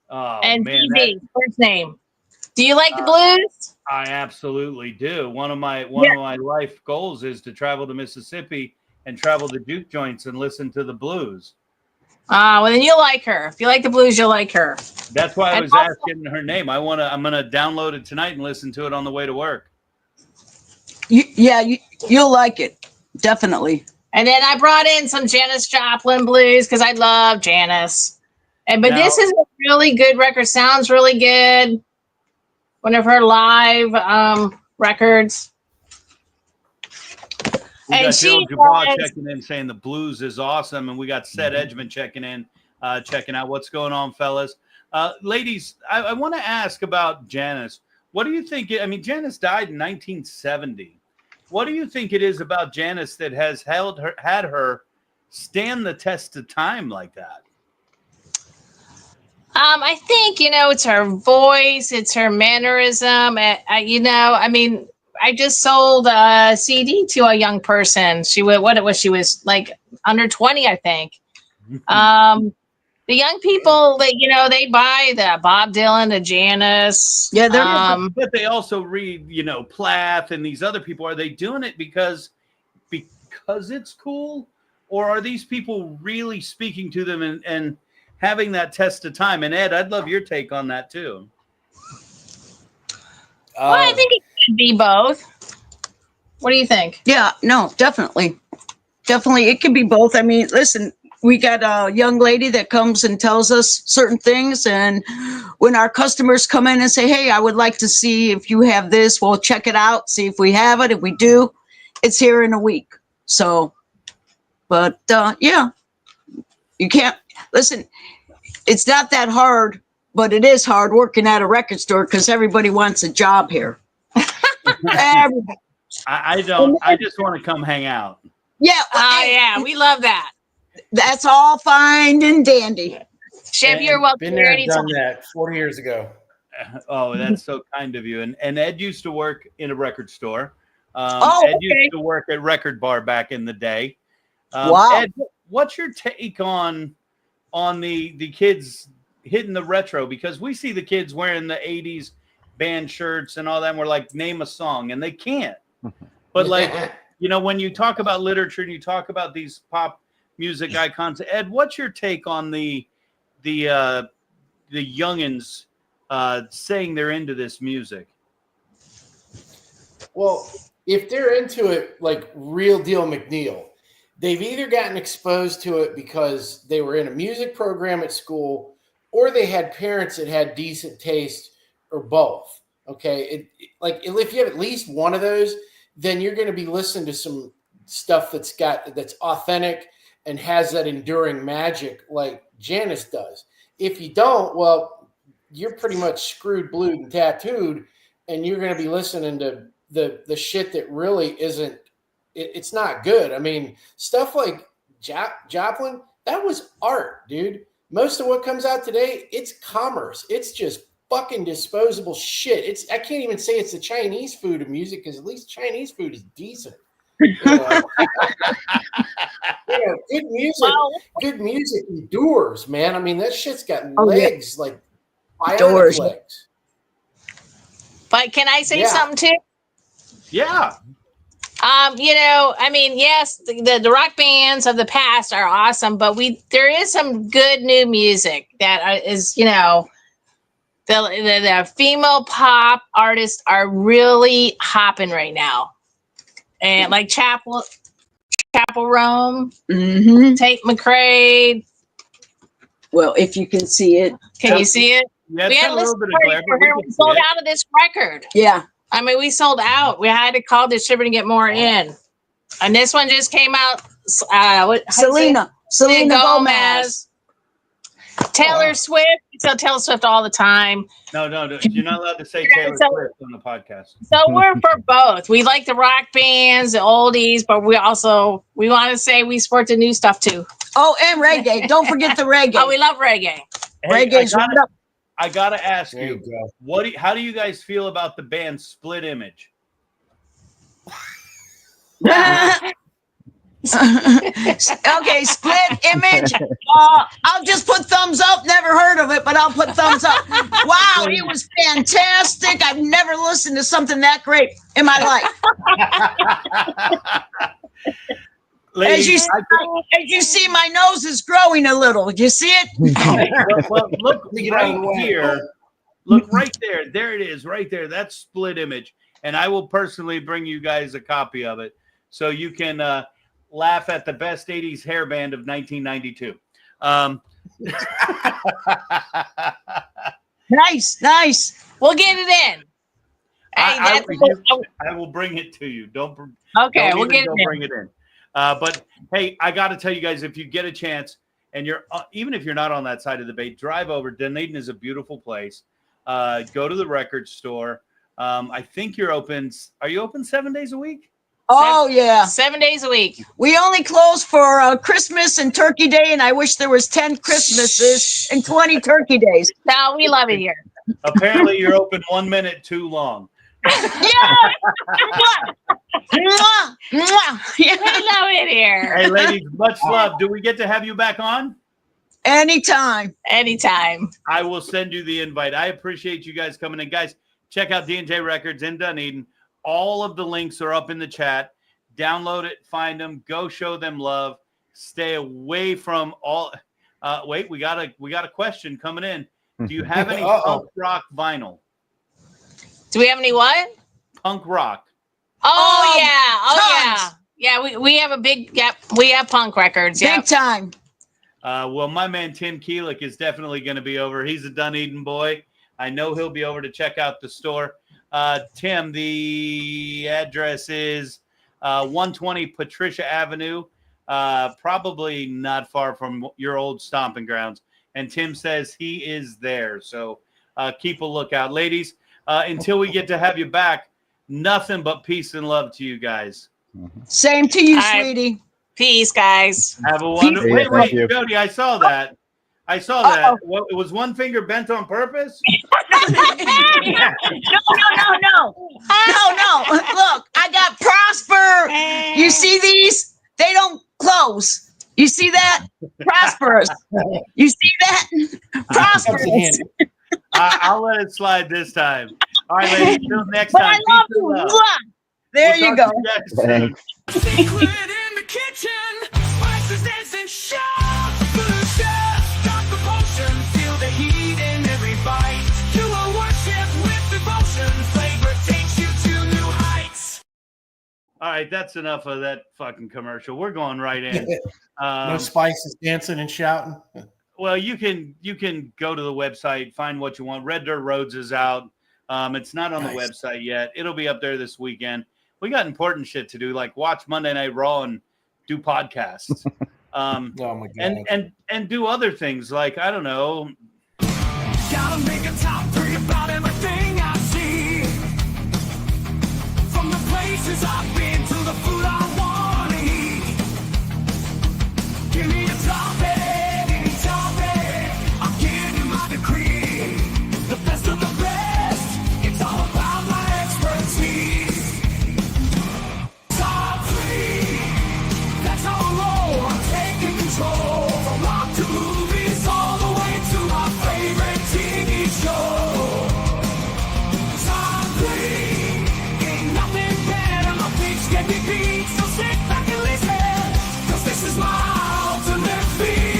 Oh, And man, ZZ, first name. Do you like the blues? I absolutely do. One of my life goals is to travel to Mississippi and travel to juke joints and listen to the blues. Well, then you'll like her. If you like the blues, you'll like her. That's why I And was also- asking her name. I'm gonna download it tonight and listen to it on the way to work. You'll like it. Definitely. And then I brought in some Janis Joplin blues because I love Janis. But this is a really good record. Sounds really good. One of her live records. We And got she Jill Jabbar was- checking in saying the blues is awesome, and we got Seth Edgman checking in, checking out what's going on, fellas. Ladies, I want to ask about Janis. What do you think? I mean, Janis died in 1970. What do you think it is about Janis that has had her stand the test of time like that? I think, it's her voice, it's her mannerism. I just sold a CD to a young person. She was like under 20, I think. The young people that, they buy the Bob Dylan, the Janis. Yeah, But they also read, Plath and these other people. Are they doing it because it's cool? Or are these people really speaking to them and having that test of time? And Ed, I'd love your take on that too. Well, I think it could be both. What do you think? Yeah, no, definitely. Definitely. It could be both. I mean, listen, we got a young lady that comes and tells us certain things. And when our customers come in and say, hey, I would like to see if you have this, we'll check it out, see if we have it. If we do, it's here in a week. So, but yeah, you can't listen. It's not that hard, but it is hard working at a record store because everybody wants a job here. Everybody. I don't. I just want to come hang out. Yeah. Yeah, we love that. That's all fine and dandy. Chef, you're welcome. Been there and done that 40 years ago. Oh, that's so kind of you. And Ed used to work in a record store. Ed used to work at Record Bar back in the day. Wow. Ed, what's your take on the kids hitting the retro? Because we see the kids wearing the 80s band shirts and all that, and we're like, name a song, and they can't. But like, when you talk about literature and you talk about these pop music icons, Ed, what's your take on the youngins saying they're into this music? Well, if they're into it like Real Deal McNeil, they've either gotten exposed to it because they were in a music program at school, or they had parents that had decent taste, or both. Okay, if you have at least one of those, then you're going to be listening to some stuff that's authentic and has that enduring magic like Janice does. If you don't, well, you're pretty much screwed, blued, and tattooed, and you're going to be listening to the shit that really isn't. It's not good. I mean, stuff like Joplin, that was art, dude. Most of what comes out today, it's commerce. It's just fucking disposable shit. I can't even say it's the Chinese food of music, because at least Chinese food is decent. Good music. Good music endures, man. I mean, that shit's got legs, like bionic legs. But can I say something too? Yeah. I mean, yes, the rock bands of the past are awesome, but there is some good new music that is, the female pop artists are really hopping right now, and like Chapel Roan, Tate McRae. Well, if you can see it, can you see it? Yeah, we had a little bit of glare, but we sold out of this record. Yeah. I mean, we sold out. We had to call the distributor to get more in. And this one just came out. Selena Gomez. Taylor Swift. We sell Taylor Swift all the time. No. You're not allowed to say Taylor Swift on the podcast. So we're for both. We like the rock bands, the oldies, but we want to say we support the new stuff too. Oh, and reggae. Don't forget the reggae. Oh, we love reggae. Hey, I gotta ask you, how do you guys feel about the band Split Image? Okay, Split Image. I'll just put thumbs up. Never heard of it, but I'll put thumbs up. Wow, it was fantastic. I've never listened to something that great in my life. Ladies, as you see, my nose is growing a little. Do you see it? well, look right here. Look right there. There it is, right there. That's Split Image. And I will personally bring you guys a copy of it so you can laugh at the best 80s hair band of 1992. Nice. We'll get it in. I will bring it to you. We'll get it in. Bring it in. But hey, I got to tell you guys, if you get a chance, and you're even if you're not on that side of the bay, drive over. Dunedin is a beautiful place. Go to the record store. I think you're open. Are you open 7 days a week? Oh, yeah. 7 days a week. We only close for Christmas and Turkey Day, and I wish there was 10 Christmases and 20 Turkey Days. No, we love it here. Apparently, you're open 1 minute too long. Yeah. We love it here. Hey, ladies, much love. Do we get to have you back on? Anytime. I will send you the invite. I appreciate you guys coming in. Guys, check out D&J Records in Dunedin. All of the links are up in the chat. Download it, find them, go show them love. Stay away from all. Wait, we got a question coming in. Do you have any punk rock vinyl? Do we have any what? Punk rock. Oh yeah. Yeah, we have a big we have punk records. Yeah. Big time. Well, my man Tim Keelick is definitely going to be over. He's a Dunedin boy. I know he'll be over to check out the store. Tim, the address is 120 Patricia Avenue, probably not far from your old stomping grounds. And Tim says he is there. So keep a lookout. Ladies, until we get to have you back, nothing but peace and love to you guys. Same to you, sweetie. Peace, guys. Have a wonderful. Wait, Jody, I saw that. What, it was one finger bent on purpose? No. Look, I got Prosper. You see these? They don't close. You see that? Prosperous. You see that? Prosperous. I'll let it slide this time. All right, ladies. Until next time. I love you. There you go. Secret in the kitchen, spices dancing, sharp food, start the potion, feel the heat in All right, that's enough of that fucking commercial. We're going right in. No spices, dancing and shouting. Well, you can go to the website, find what you want. Red Dirt Roads is out. It's not on the website yet. It'll be up there this weekend. We got important shit to do, like watch Monday Night Raw and do podcasts. Oh my God. And do other things like, I don't know. Gotta make a top 3 about everything I see. From the places I've been to the food I wanna eat. Give me a topic, any topic. I'll give you my decree. The best of the best. It's all about my expertise. Top 3. That's how I roll. I'm taking control. From rock to movies, all the way to my favorite TV show. Top 3. Ain't nothing better. My picks can be beat. So sit back and listen. 'Cause this is my ultimate feat.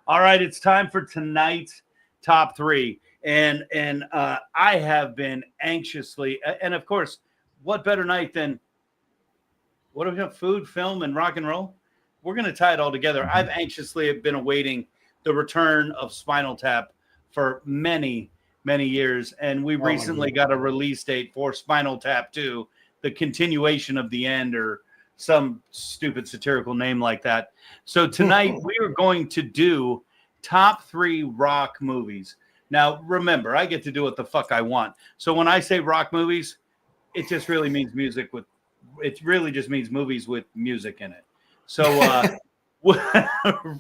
All right, it's time for tonight's top 3. And I have been anxiously, and of course, what better night than, what do we have, food, film, and rock and roll? We're going to tie it all together. I've anxiously been awaiting the return of Spinal Tap for many, many years. And we recently got a release date for Spinal Tap 2, the continuation of the end, or some stupid satirical name like that. So tonight we are going to do top 3 rock movies. Now, remember, I get to do what the fuck I want. So when I say rock movies, it just really means music with, it really just means movies with music in it. So,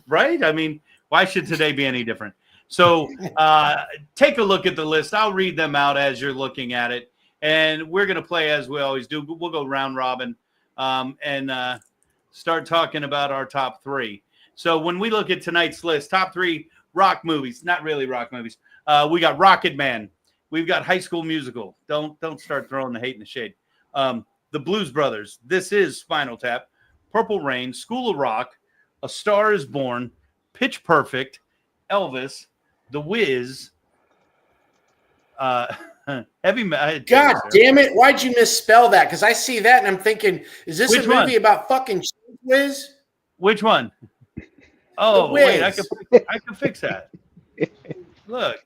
right? I mean, why should today be any different? So take a look at the list. I'll read them out as you're looking at it. And we're going to play as we always do. We'll go round robin and start talking about our top 3. So when we look at tonight's list, top 3 rock movies, not really rock movies. We got Rocket Man. We've got High School Musical. Don't start throwing the hate in the shade. The Blues Brothers. This is Spinal Tap. Purple Rain. School of Rock. A Star is Born. Pitch Perfect. Elvis. The Wiz. Heavy Metal. God damn it. Why'd you misspell that? Because I see that and I'm thinking, is this Which a movie one? about fucking Whiz? Which one? Oh, Wiz. wait, I can fix that. Look.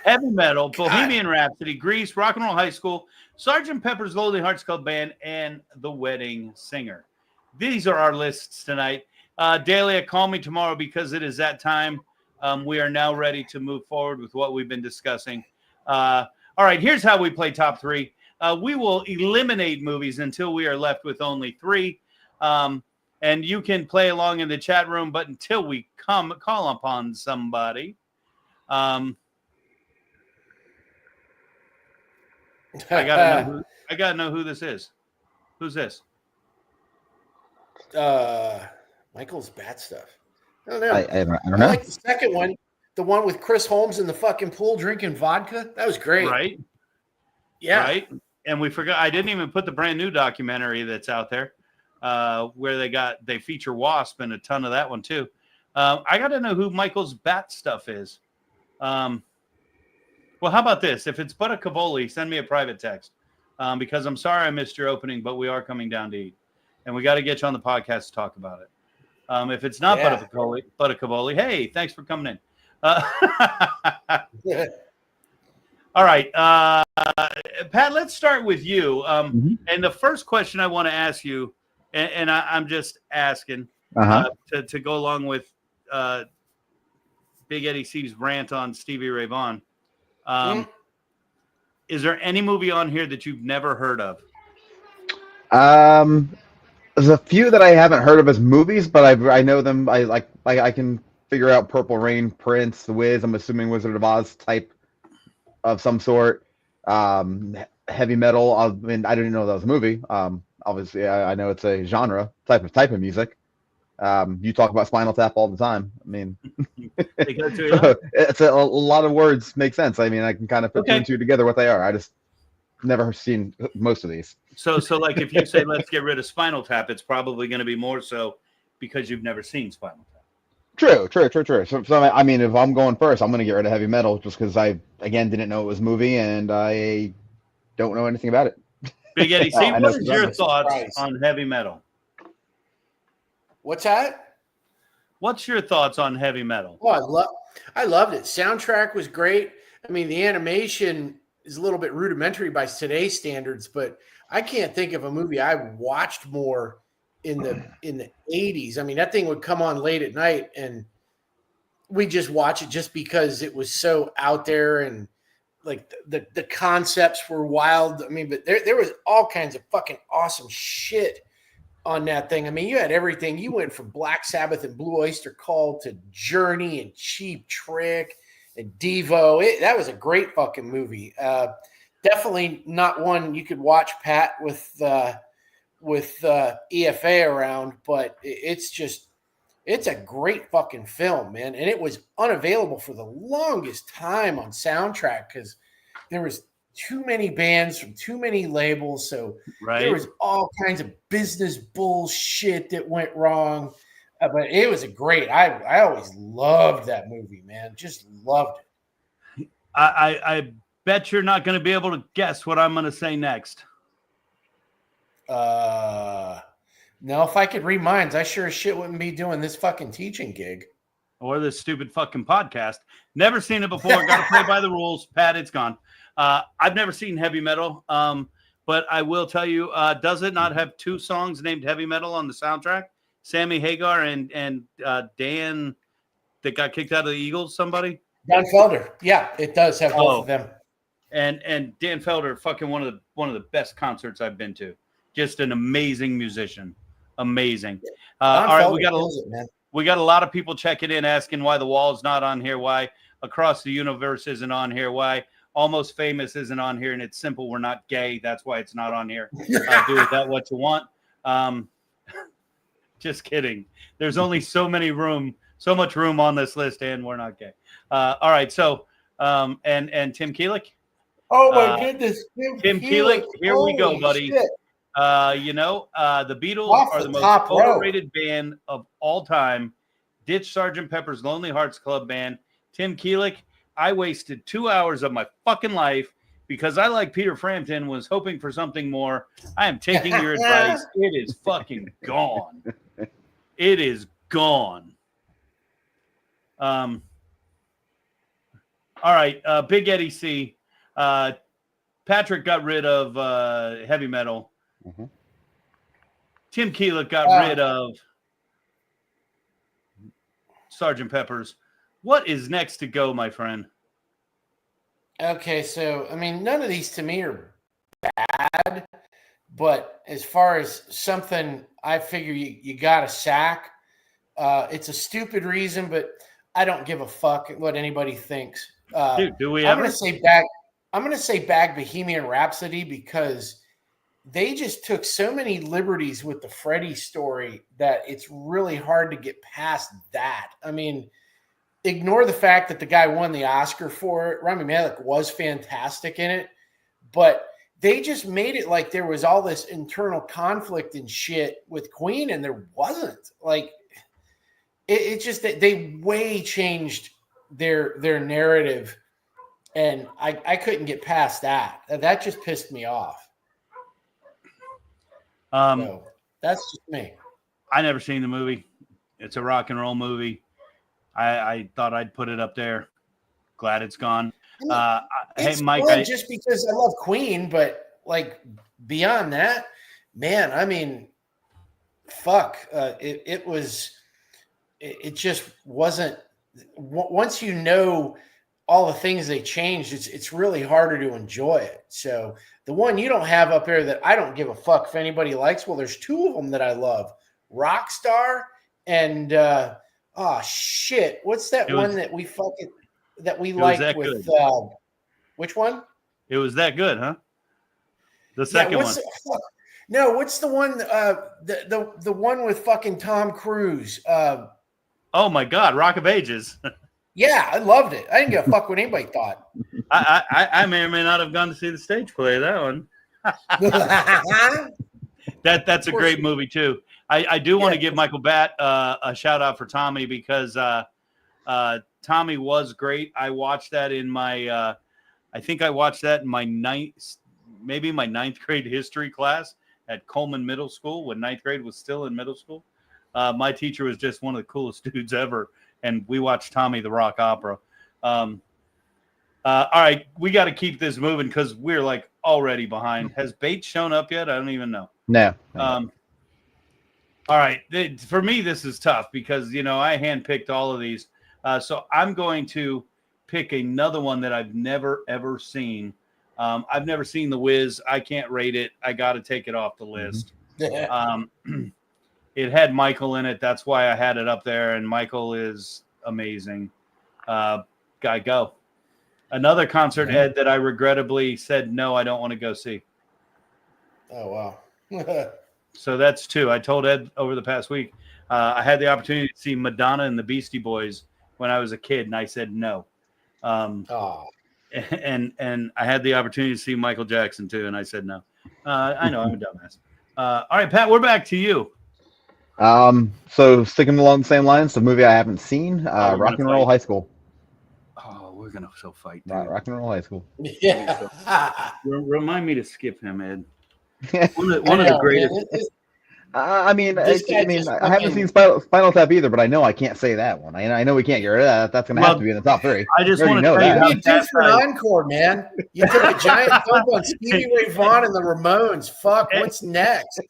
Heavy Metal, Bohemian Rhapsody, Grease, Rock and Roll High School, Sgt. Pepper's Lonely Hearts Club Band, and The Wedding Singer. These are our lists tonight. Dahlia, call me tomorrow because it is that time. We are now ready to move forward with what we've been discussing. All right, here's how we play top 3. We will eliminate movies until we are left with only 3. And you can play along in the chat room, but until we call upon somebody, I gotta know who this is. Who's this? Michael's Bat Stuff. I don't know. I don't I know. like the second one, the one with Chris Holmes in the fucking pool drinking vodka. That was great. Right? Yeah. Right? And we forgot, I didn't even put the brand new documentary that's out there where they feature Wasp and a ton of that one too. I got to know who Michael's Bat Stuff is. Well, how about this? If it's Butta Cavoli, send me a private text because I'm sorry I missed your opening, but we are coming down to eat. And we got to get you on the podcast to talk about it. If it's not Butta Cavoli, hey, thanks for coming in. All right. Pat, let's start with you. And the first question I want to ask you, and I'm just asking to go along with Big Eddie C's rant on Stevie Ray Vaughan. Is there any movie on here that you've never heard of? There's a few that I haven't heard of as movies, but I know them. I can figure out Purple Rain, Prince, The Wiz. I'm assuming Wizard of Oz type of some sort. Heavy metal. I mean, I didn't know that was a movie. Obviously, I know it's a genre type of music. You talk about Spinal Tap all the time. I mean, They go to so it's a lot of words make sense. I mean, I can kind of put two Okay. and two together what they are. I just never seen most of these. So like if you say let's get rid of Spinal Tap, it's probably going to be more so because you've never seen Spinal Tap. True. So I mean, if I'm going first, I'm going to get rid of heavy metal just because I again didn't know it was a movie and I don't know anything about it. Big Eddie C, I know what is your some thoughts surprise. on heavy metal? What's that? What's your thoughts on heavy metal? Oh, I loved it. Soundtrack was great. I mean, the animation is a little bit rudimentary by today's standards, but I can't think of a movie I watched more in the 80s. I mean, that thing would come on late at night and we just watch it just because it was so out there and like the concepts were wild. I mean, but there was all kinds of fucking awesome shit on that thing. I mean, you had everything. You went from Black Sabbath and Blue Oyster Cult to Journey and Cheap Trick and Devo. That was a great fucking movie. Definitely not one you could watch, Pat, with EFA around, but it's a great fucking film, man. And it was unavailable for the longest time on soundtrack because there was too many bands from too many labels. So there was all kinds of business bullshit that went wrong. But it was a great, I always loved that movie, man. Just loved it. I bet you're not going to be able to guess what I'm going to say next. No, if I could read minds, I sure as shit wouldn't be doing this fucking teaching gig. Or this stupid fucking podcast. Never seen it before. Got to play by the rules. Pat, it's gone. I've never seen heavy metal, but I will tell you, does it not have two songs named heavy metal on the soundtrack? Sammy Hagar and Dan that got kicked out of the Eagles, somebody? Dan Felder. Yeah, it does have both of them. And Dan Felder, fucking one of the best concerts I've been to. Just an amazing musician. Amazing. All right, we got a lot of people checking in asking why The Wall's not on here, why Across the Universe isn't on here, why Almost Famous isn't on here, and it's simple. We're not gay. That's why it's not on here. Do with that what you want. Just kidding. There's only so much room on this list, and we're not gay. All right, so and Tim Keelick. Oh my goodness, Tim Keelick. Here we go, buddy. Shit. The Beatles are the most overrated band of all time. Ditch Sgt. Pepper's Lonely Hearts Club Band. Tim Keelick, I wasted 2 hours of my fucking life because I, like Peter Frampton, was hoping for something more. I am taking your advice. It is fucking gone. It is gone. All right, Big Eddie C. Patrick got rid of heavy metal. Mm-hmm. Tim Keelick got rid of Sgt. Pepper's. What is next to go, my friend? Okay, so I mean, none of these to me are bad, but as far as something I figure you got to sack, it's a stupid reason, but I don't give a fuck what anybody thinks. Dude, do we I'm ever? going to say Bag Bohemian Rhapsody because they just took so many liberties with the Freddie story that it's really hard to get past that. I mean, ignore the fact that the guy won the Oscar for it. Rami Malek was fantastic in it, but they just made it like there was all this internal conflict and shit with Queen, and there wasn't. Like, it's just that they way changed their narrative, and I couldn't get past that. That just pissed me off. So that's just me. I never seen the movie. It's a rock and roll movie. I thought I'd put it up there. Glad it's gone. Hey, Mike. Just because I love Queen, but like beyond that, man, I mean, fuck. It just wasn't. Once you know all the things they changed, it's really harder to enjoy it. So the one you don't have up there that I don't give a fuck if anybody likes. Well, there's two of them that I love: Rockstar and shit. What's that one that we liked with? Which one? It was that good, huh? The second one. No, what's the one? The one with fucking Tom Cruise. Oh my God, Rock of Ages. Yeah, I loved it. I didn't give a fuck what anybody thought. I may or may not have gone to see the stage play of that one. That's a great movie too. I do want to give Michael Batt a shout out for Tommy because Tommy was great. I watched that in my I think I watched that in my ninth grade history class at Coleman Middle School when ninth grade was still in middle school. My teacher was just one of the coolest dudes ever, and we watched Tommy the Rock Opera. All right, we got to keep this moving because we're like already behind. Has Bates shown up yet? I don't even know. No. All right, for me this is tough because I handpicked all of these, so I'm going to pick another one that I've never ever seen. I've never seen The Wiz. I can't rate it. I got to take it off the list. It had Michael in it. That's why I had it up there. And Michael is amazing. Guy, go. Another concert, Ed, that I regrettably said, no, I don't want to go see. Oh, wow. So that's two. I told Ed over the past week, I had the opportunity to see Madonna and the Beastie Boys when I was a kid, and I said no. And I had the opportunity to see Michael Jackson too, and I said no. I know I'm a dumbass. All right, Pat, we're back to you. So sticking along the same lines, the movie I haven't seen, Rock and Roll High School. Oh, we're gonna fight. Dude. Rock and Roll High School. Yeah. Remind me to skip him, Ed. One of the greatest. I haven't seen Spinal Tap either, but I know I can't say that one. I know we can't get rid of that. That's going to have to be in the top three. I just want to tell you, you did for an encore, man. You took a giant thump on Stevie Ray Vaughan and the Ramones. Fuck, what's next?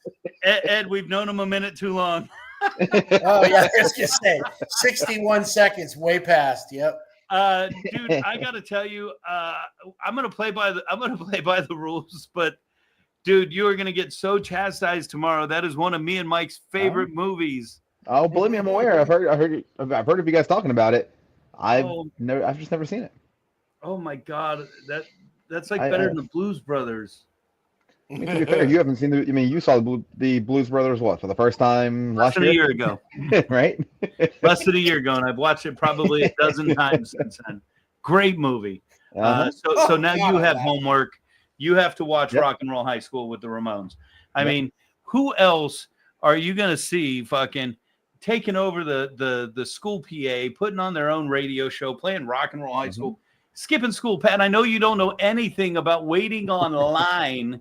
Ed, we've known him a minute too long. Oh yeah, I was gonna say 61 seconds, way past. Yep. Dude, I got to tell you, I'm gonna play by the rules, but. Dude, you are going to get so chastised tomorrow. That is one of me and Mike's favorite movies. Oh, believe me, I'm aware. I've heard of you guys talking about it. I've just never seen it. Oh my God, that's like better than the Blues Brothers. I mean, to be fair, you haven't seen you saw the Blues Brothers for the first time less than a year ago, right? Less than a year ago, and I've watched it probably a dozen times since then. Great movie. So now you have homework. You have to watch Rock and Roll High School with the Ramones. I mean, who else are you going to see fucking taking over the school PA, putting on their own radio show, playing Rock and Roll High School, skipping school? Pat, I know you don't know anything about waiting online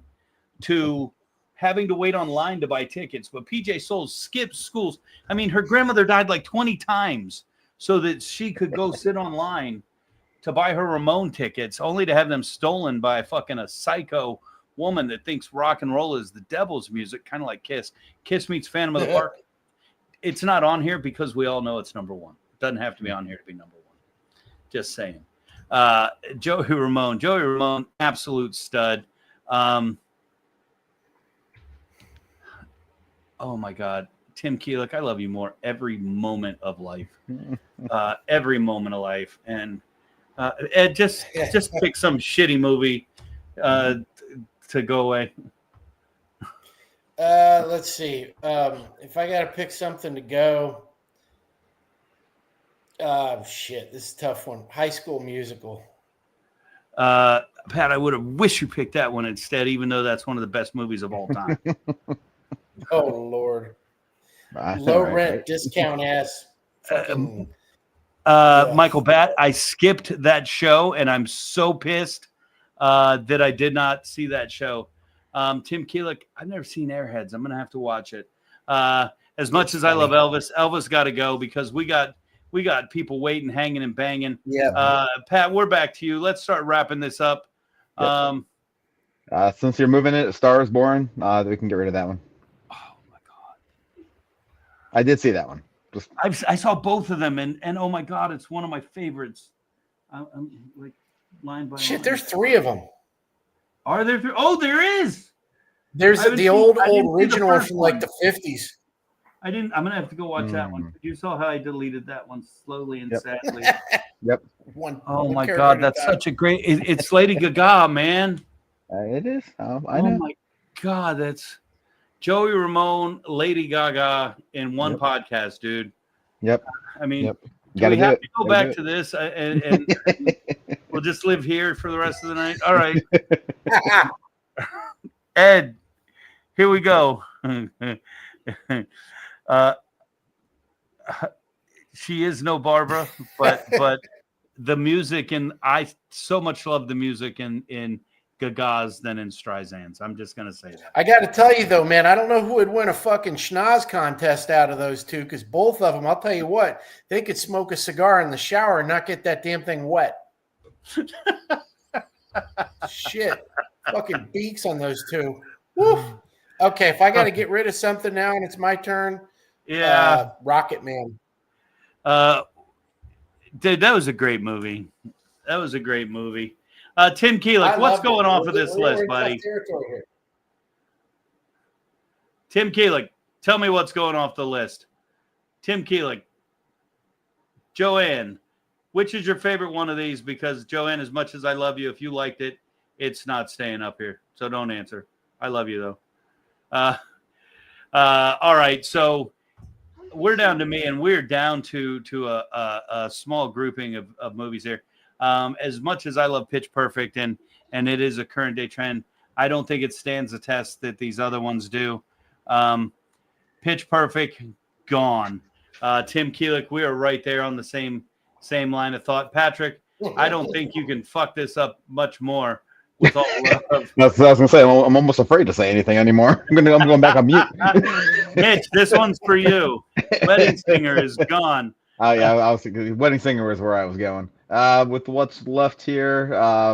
to having to wait online to buy tickets, but PJ Souls skips schools. I mean, her grandmother died like 20 times so that she could go sit online to buy her Ramone tickets, only to have them stolen by a psycho woman that thinks rock and roll is the devil's music, kind of like Kiss. Kiss meets Phantom of the Park. It's not on here because we all know it's number one. It doesn't have to be on here to be number one. Just saying. Joey Ramone, absolute stud. Oh my God. Tim Keelik, I love you more every moment of life. Every moment of life. And Ed, just pick some shitty movie to go away. Let's see. If I got to pick something to go, shit, this is a tough one. High School Musical. Pat, I would have wished you picked that one instead, even though that's one of the best movies of all time. Oh Lord, low rent, discount ass. Fucking. Michael Batt, I skipped that show, and I'm so pissed that I did not see that show. Tim Keelik, I've never seen Airheads. I'm going to have to watch it. As much as I love Elvis got to go because we got people waiting, hanging, and banging. Yeah. Pat, we're back to you. Let's start wrapping this up. Since you're moving it, Star is Born, we can get rid of that one. Oh, my God. I did see that one. I saw both of them, and oh my God, it's one of my favorites. I'm like line by shit. line. There's three of them. Are there three? Oh, there is. There's the old original from like the 50s. I'm gonna have to go watch that one. You saw how I deleted that one slowly and sadly. Yep. Oh my God, that's such a great. It's Lady Gaga, man. It is. I know. Oh my God, that's. Joey Ramone, Lady Gaga in one podcast, dude. Yep. I mean, Yep. do we have to go Gotta back do to this and we'll just live here for the rest of the night? All right. Ed, here we go. She is no Barbara, but the music, and I so much love the music in Gaga's than in Streisand's. I'm just gonna say that. I got to tell you though, man, I don't know who would win a fucking schnoz contest out of those two, because both of them, I'll tell you what, they could smoke a cigar in the shower and not get that damn thing wet. Shit, fucking beaks on those two. Woof. Okay, if I got to get rid of something now and it's my turn, Yeah, Rocket Man. Dude, that was a great movie. That was a great movie. Tim Keelik, I what's loved going it. off of this We're list, in tough buddy? territory here. Tim Keelik, tell me what's going off the list. Tim Keelik. Joanne, which is your favorite one of these? Because Joanne, as much as I love you, if you liked it, it's not staying up here. So don't answer. I love you though. All right. So we're down to me, and we're down to a small grouping of movies here. As much as I love Pitch Perfect, and it is a current day trend, I don't think it stands the test that these other ones do. Pitch Perfect, gone. Tim Keelik, we are right there on the same line of thought. Patrick, I don't think you can fuck this up much more with all love. That's what I was gonna say. I'm almost afraid to say anything anymore. I'm going back on mute. Mitch, this one's for you. Wedding Singer is gone. Oh yeah, I was thinking Wedding Singer was where I was going. With what's left here,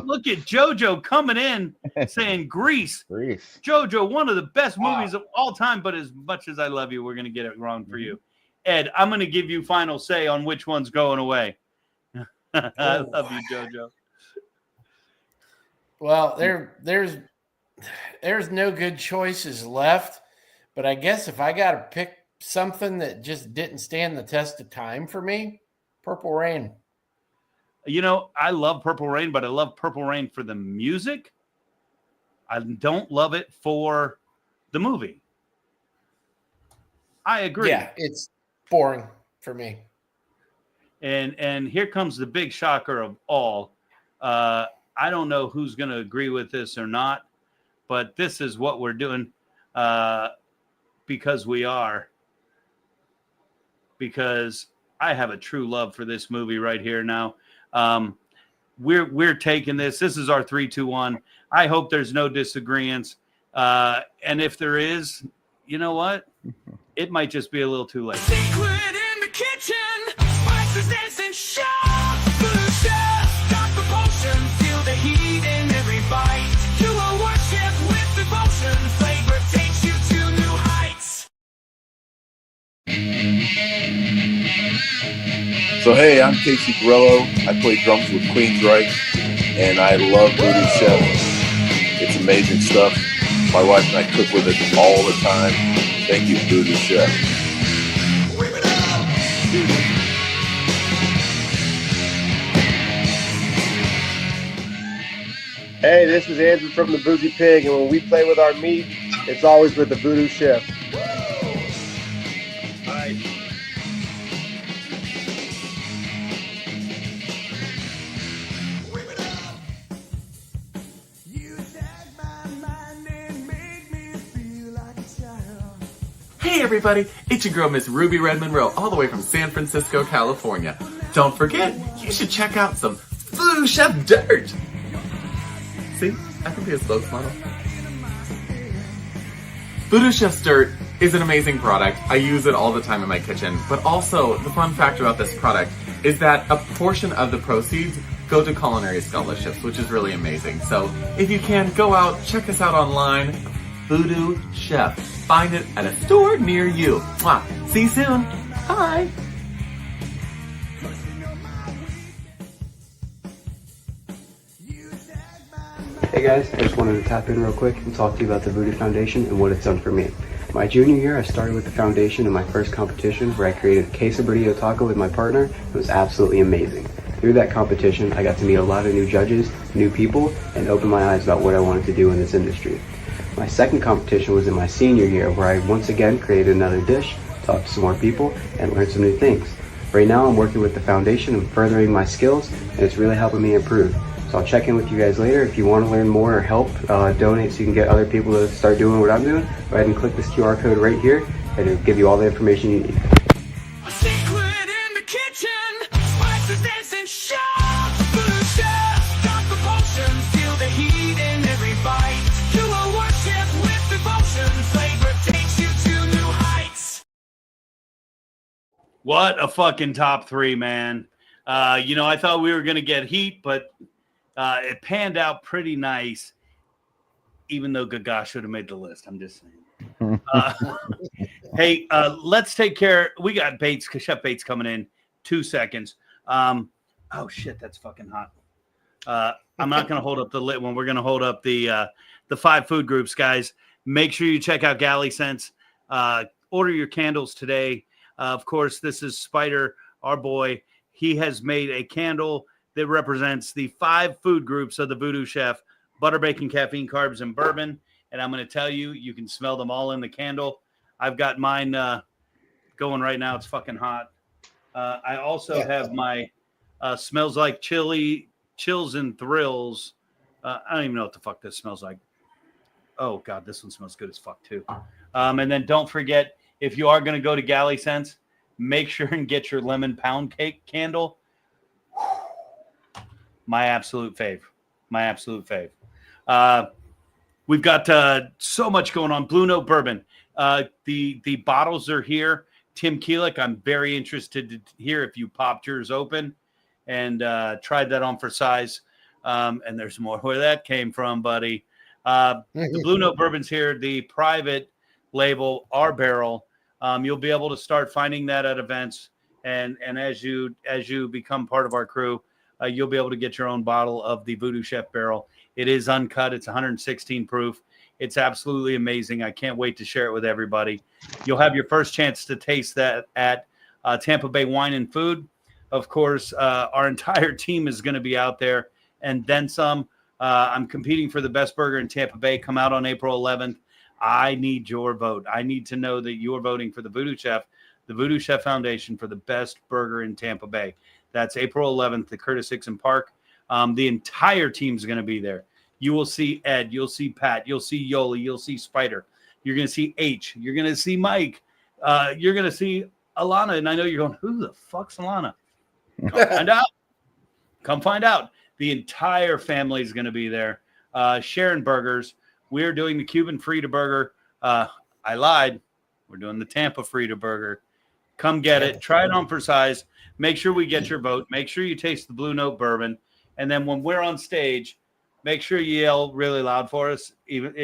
Look at JoJo coming in saying Grease. Grease. JoJo, one of the best movies of all time, but as much as I love you, we're going to get it wrong for you. Ed, I'm going to give you final say on which one's going away. I love you, JoJo. Well, there's no good choices left, but I guess if I got to pick something that just didn't stand the test of time for me, Purple Rain. You know, I love Purple Rain, but I love Purple Rain for the music. I don't love it for the movie. I agree. Yeah, it's boring for me. And here comes the big shocker of all. I don't know who's going to agree with this or not, but this is what we're doing because we are. Because I have a true love for this movie right here now. We're taking this. This is our 3, 2, 1. I hope there's no disagreements. And if there is, you know what? It might just be a little too late. Secret in the kitchen, spices dancing sharp. Food chefs got the potion, feel the heat in every bite. You will worship with devotion, flavor takes you to new heights. So hey, I'm Casey Grello. I play drums with Queensryche, and I love Voodoo Chef. It's amazing stuff. My wife and I cook with it all the time. Thank you, Voodoo Chef. Hey, this is Andrew from the Boozy Pig, and when we play with our meat, it's always with the Voodoo Chef. Bye. Hey everybody, it's your girl Miss Ruby Red Monroe, all the way from San Francisco, California. Don't forget, you should check out some Voodoo Chef dirt. See, I can be a spokesmodel. Voodoo Chef's dirt is an amazing product. I use it all the time in my kitchen, but also the fun fact about this product is that a portion of the proceeds go to culinary scholarships, which is really amazing. So if you can, go out, check us out online, Voodoo Chef. Find it at a store near you. Mwah. See you soon. Bye. Hey guys, I just wanted to tap in real quick and talk to you about the Voodoo Foundation and what it's done for me. My junior year, I started with the foundation in my first competition where I created a quesadilla taco with my partner. It was absolutely amazing. Through that competition, I got to meet a lot of new judges, new people, and open my eyes about what I wanted to do in this industry. My second competition was in my senior year, where I once again created another dish, talked to some more people, and learned some new things. Right now I'm working with the foundation and furthering my skills, and it's really helping me improve. So I'll check in with you guys later. If you want to learn more or help donate so you can get other people to start doing what I'm doing, go ahead and click this QR code right here, and it'll give you all the information you need. A secret in the kitchen, spices dancing sharp. Voodoo chefs got the potion, feel the heat in every bite. Do a worship with devotion, flavor takes you to new heights. What a fucking top three, man. I thought we were going to get heat, but it panned out pretty nice, even though Gaga should have made the list. I'm just saying. Hey, let's take care. We got Bates, Chef Bates coming in 2 seconds. Oh, shit, that's fucking hot. I'm not going to hold up the lit one. We're going to hold up the 5 food groups, guys. Make sure you check out Galley Scents. Order your candles today. Of course, this is Spider, our boy. He has made a candle that represents the 5 food groups of the Voodoo Chef: butter, bacon, caffeine, carbs, and bourbon. And I'm going to tell you, you can smell them all in the candle. I've got mine going right now. It's fucking hot. I also have my smells like chills and thrills. I don't even know what the fuck this smells like. Oh, God, this one smells good as fuck, too. And then don't forget, if you are going to go to Galley Scents, make sure and get your lemon pound cake candle. My absolute fave. My absolute fave. We've got so much going on. Blue Note Bourbon. The bottles are here. Tim Keelick, I'm very interested to hear if you popped yours open and tried that on for size. And there's more where that came from, buddy. The Blue Note Bourbon's here. The private label, our barrel. You'll be able to start finding that at events. And as you become part of our crew, you'll be able to get your own bottle of the Voodoo Chef barrel. It is uncut. It's 116 proof. It's absolutely amazing. I can't wait to share it with everybody. You'll have your first chance to taste that at Tampa Bay Wine and Food. Of course, our entire team is going to be out there and then some. I'm competing for the best burger in Tampa Bay. Come out on April 11th. I need your vote. I need to know that you're voting for the Voodoo Chef Foundation for the best burger in Tampa Bay. That's April 11th at Curtis Hickson Park. The entire team's going to be there. You will see Ed. You'll see Pat. You'll see Yoli. You'll see Spider. You're going to see H. You're going to see Mike. You're going to see Alana. And I know you're going, who the fuck's Alana? Come find out. Come find out. The entire family is going to be there. Sharon Burgers. We're doing the Cuban Frita Burger. I lied. We're doing the Tampa Frita Burger. Come get it. Try it on for size. Make sure we get your vote. Make sure you taste the Blue Note Bourbon. And then when we're on stage, make sure you yell really loud for us. Even,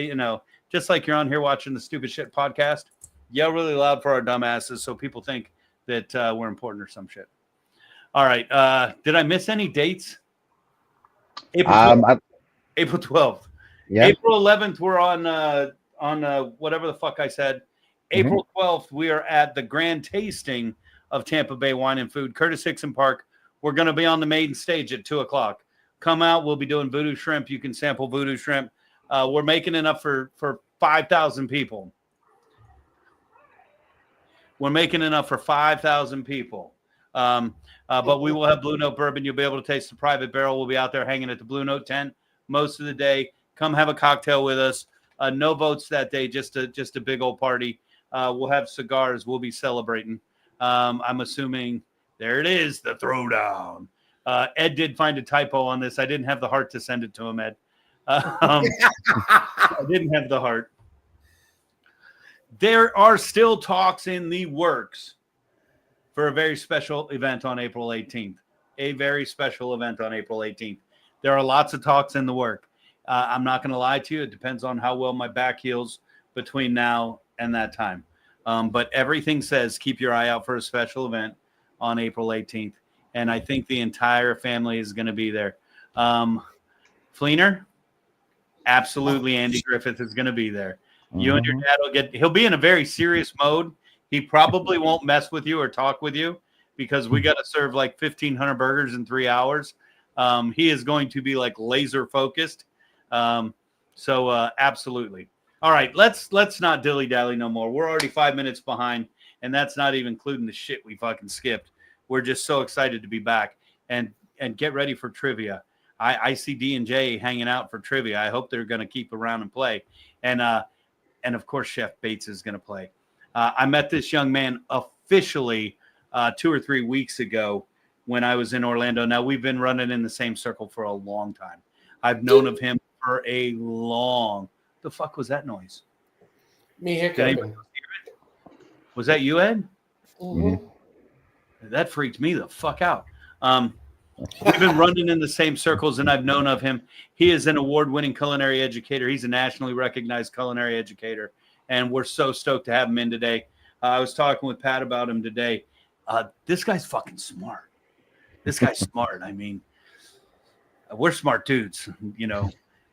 just like you're on here watching the Stupid Shit podcast, yell really loud for our dumbasses so people think that we're important or some shit. All right. Did I miss any dates? April 12th. Yeah. April 11th, we're on whatever the fuck I said. April 12th, we are at the grand tasting of Tampa Bay Wine and Food, Curtis Hickson Park. We're going to be on the main stage at 2 o'clock. Come out. We'll be doing voodoo shrimp. You can sample voodoo shrimp. We're making enough for 5,000 people. We're making enough for 5,000 people. But we will have Blue Note Bourbon. You'll be able to taste the private barrel. We'll be out there hanging at the Blue Note tent most of the day. Come have a cocktail with us. No votes that day, just a big old party. We'll have cigars. We'll be celebrating. I'm assuming there it is, the throwdown. Ed did find a typo on this. I didn't have the heart to send it to him, Ed. I didn't have the heart. There are still talks in the works for a very special event on April 18th. A very special event on April 18th. There are lots of talks in the work. I'm not going to lie to you. It depends on how well my back heals between now and that time. But everything says keep your eye out for a special event on April 18th. And I think the entire family is going to be there. Fleener, absolutely. Andy Griffith is going to be there. You and your dad he'll be in a very serious mode. He probably won't mess with you or talk with you because we got to serve like 1,500 burgers in 3 hours. He is going to be like laser focused. So absolutely. All right, let's not dilly dally no more. We're already 5 minutes behind, and that's not even including the shit we fucking skipped. We're just so excited to be back and get ready for trivia. I see D&J hanging out for trivia. I hope they're going to keep around and play, and of course Chef Bates is going to play. I met this young man officially 2 or 3 weeks ago when I was in Orlando. Now we've been running in the same circle for a long time. I've known of him for a long. The fuck was that noise? Me hiccuping. Was that you, Ed? Mm-hmm. That freaked me the fuck out. We've been running in the same circles, and I've known of him. He is an award-winning culinary educator. He's a nationally recognized culinary educator, and we're so stoked to have him in today. I was talking with Pat about him today. This guy's fucking smart. This guy's smart. I mean, we're smart dudes,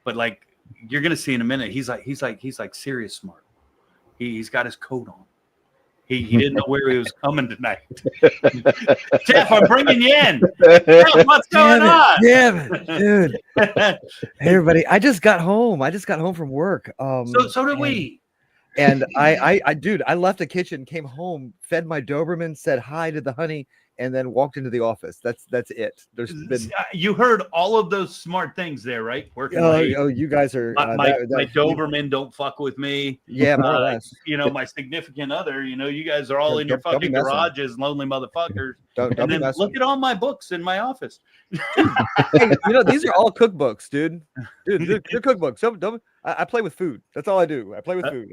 but like you're gonna see in a minute, he's like serious smart. He's got his coat on. He didn't know where he was coming tonight. Jeff, I'm bringing you in. Jeff, what's going on? Damn it, dude. Hey, everybody. I just got home. From work. So did we. And I left the kitchen, came home, fed my Doberman, said hi to the honey, and then walked into the office. That's it. There's been. You heard all of those smart things there, right? Working late. Oh, you guys are. My Doberman don't fuck with me. Yeah, more or less. My significant other. You guys are all in your fucking garages, lonely motherfuckers. Don't and then look at all my books in my office. Hey, these are all cookbooks, dude. They're cookbooks. I play with food. That's all I do. I play with food.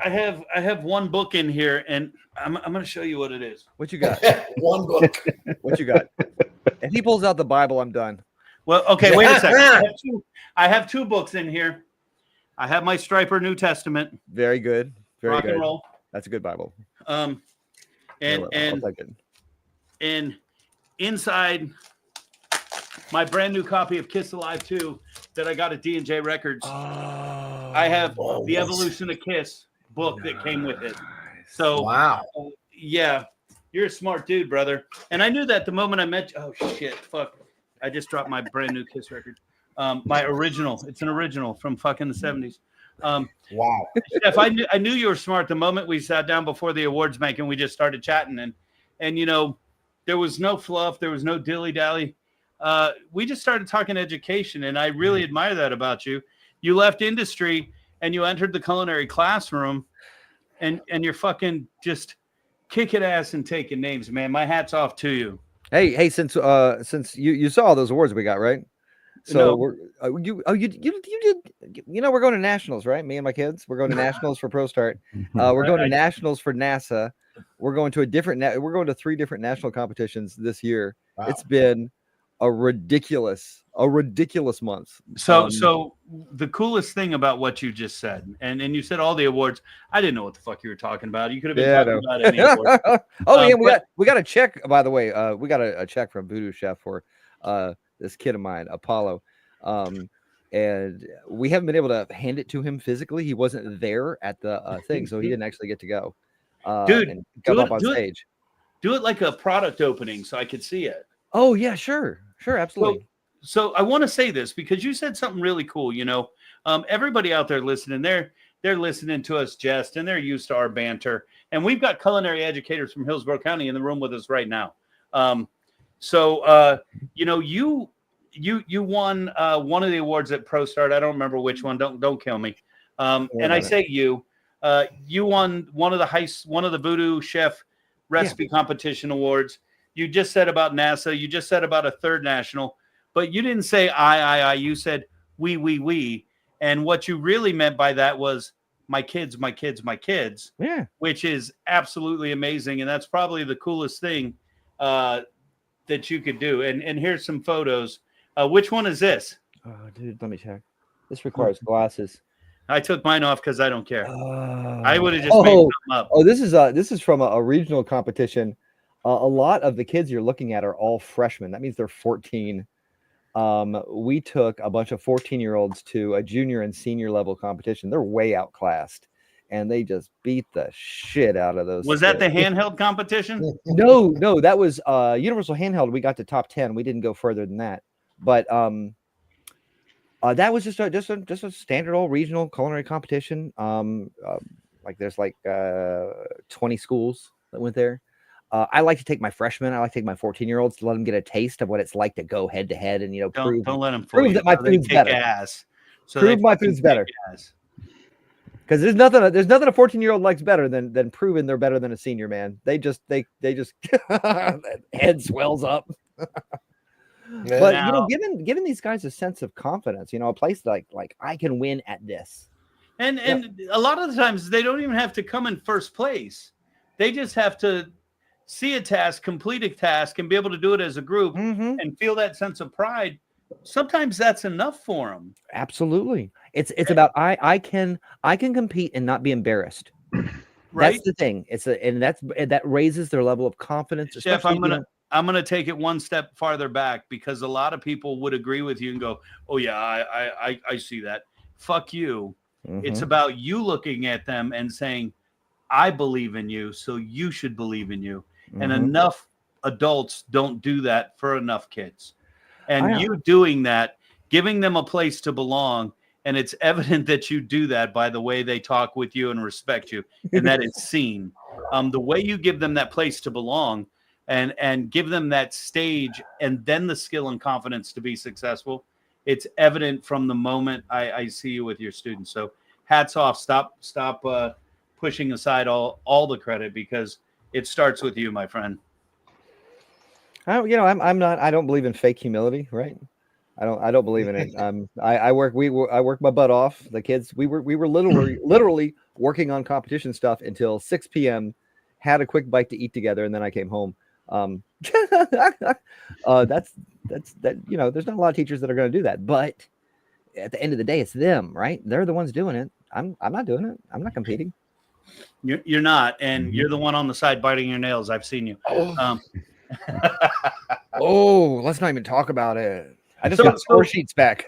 I have one book in here, and I'm going to show you what it is. What you got? One book. What you got? And he pulls out the Bible. I'm done. Well, okay, wait a second. I have two books in here. I have my Striper New Testament. Very good. Very Rock good. and roll. That's a good Bible. And inside my brand new copy of Kiss Alive 2 that I got at D&J Records, I have the Evolution of Kiss book that came with it. So wow, yeah, you're a smart dude, brother. And I knew that the moment I met you. Oh shit, fuck! I just dropped my brand new Kiss record. My original. It's an original from fucking the 70s. Wow, Jeff, I knew you were smart the moment we sat down before the awards bank and we just started chatting and there was no fluff, there was no dilly dally. We just started talking education, and I really admire that about you. You left industry and you entered the culinary classroom, and you're fucking just kicking ass and taking names, man. My hat's off to you. Hey, since you saw all those awards we got, right? So No. you did. We're going to nationals, right? Me and my kids. We're going to nationals for Pro Start. We're going to nationals for NASA. We're going to we're going to 3 different national competitions this year. Wow. It's been a ridiculous month. So the coolest thing about what you just said, and you said all the awards, I didn't know what the fuck you were talking about. You could have been talking about any award. We got a check, by the way. We got a check from Voodoo Chef for this kid of mine, Apollo. And we haven't been able to hand it to him physically. He wasn't there at the thing, so he didn't actually get to go. Dude, and come up on stage. Do it like a product opening so I could see it. Oh yeah, sure, absolutely. So I want to say this because you said something really cool. Everybody out there listening, they're listening to us jest, and they're used to our banter. And we've got culinary educators from Hillsborough County in the room with us right now. You won one of the awards at Pro Start. I don't remember which one. Don't kill me. And I say you won one of the Voodoo Chef Recipe Competition awards. You just said about NASA. You just said about a 3rd national, but you didn't say I. You said we. And what you really meant by that was my kids. Yeah. Which is absolutely amazing. And that's probably the coolest thing that you could do. And here's some photos. Which one is this? Oh, dude, let me check. This requires glasses. I took mine off because I don't care. I would have just made something up. Oh, this is from a regional competition. A lot of the kids you're looking at are all freshmen. That means they're 14. We took a bunch of 14-year-olds to a junior and senior level competition. They're way outclassed, and they just beat the shit out of those. Was that the handheld competition? No, that was Universal Handheld. We got to top 10. We didn't go further than that. But That was just a standard old regional culinary competition. Like there's like 20 schools that went there. I like to take my freshmen. I like to take my 14-year-olds to let them get a taste of what it's like to go head to head and Don't let them fool prove you. that my So they food's kick better. ass. So Prove they my fucking food's better. kick ass. Because there's nothing a 14-year-old likes better than proving they're better than a senior, man. They just head swells up. But Now- giving these guys a sense of confidence, a place like I can win at this. And a lot of the times they don't even have to come in first place. They just have to see a task, complete a task, and be able to do it as a group and feel that sense of pride. Sometimes that's enough for them. Absolutely. It's about I can compete and not be embarrassed. Right? That's the thing. That raises their level of confidence. Chef, especially, I'm gonna take it one step farther back, because a lot of people would agree with you and go, "Oh yeah, I see that." Fuck you. It's about you looking at them and saying, "I believe in you, so you should believe in you." And enough adults don't do that for enough kids. And you doing that, giving them a place to belong, and it's evident that you do that by the way they talk with you and respect you, and that it's seen. The way you give them that place to belong and give them that stage and then the skill and confidence to be successful, it's evident from the moment I see you with your students. So hats off. Stop pushing aside all the credit, because it starts with you, my friend. I don't believe in fake humility, right? I don't believe in it. I work my butt off. The kids, we were literally working on competition stuff until 6 p.m. Had a quick bite to eat together, and then I came home. There's not a lot of teachers that are going to do that, but at the end of the day, it's them, right? They're the ones doing it. I'm not doing it. I'm not competing. You're not, and you're the one on the side biting your nails. I've seen you. Oh, let's not even talk about it. I just got score sheets back.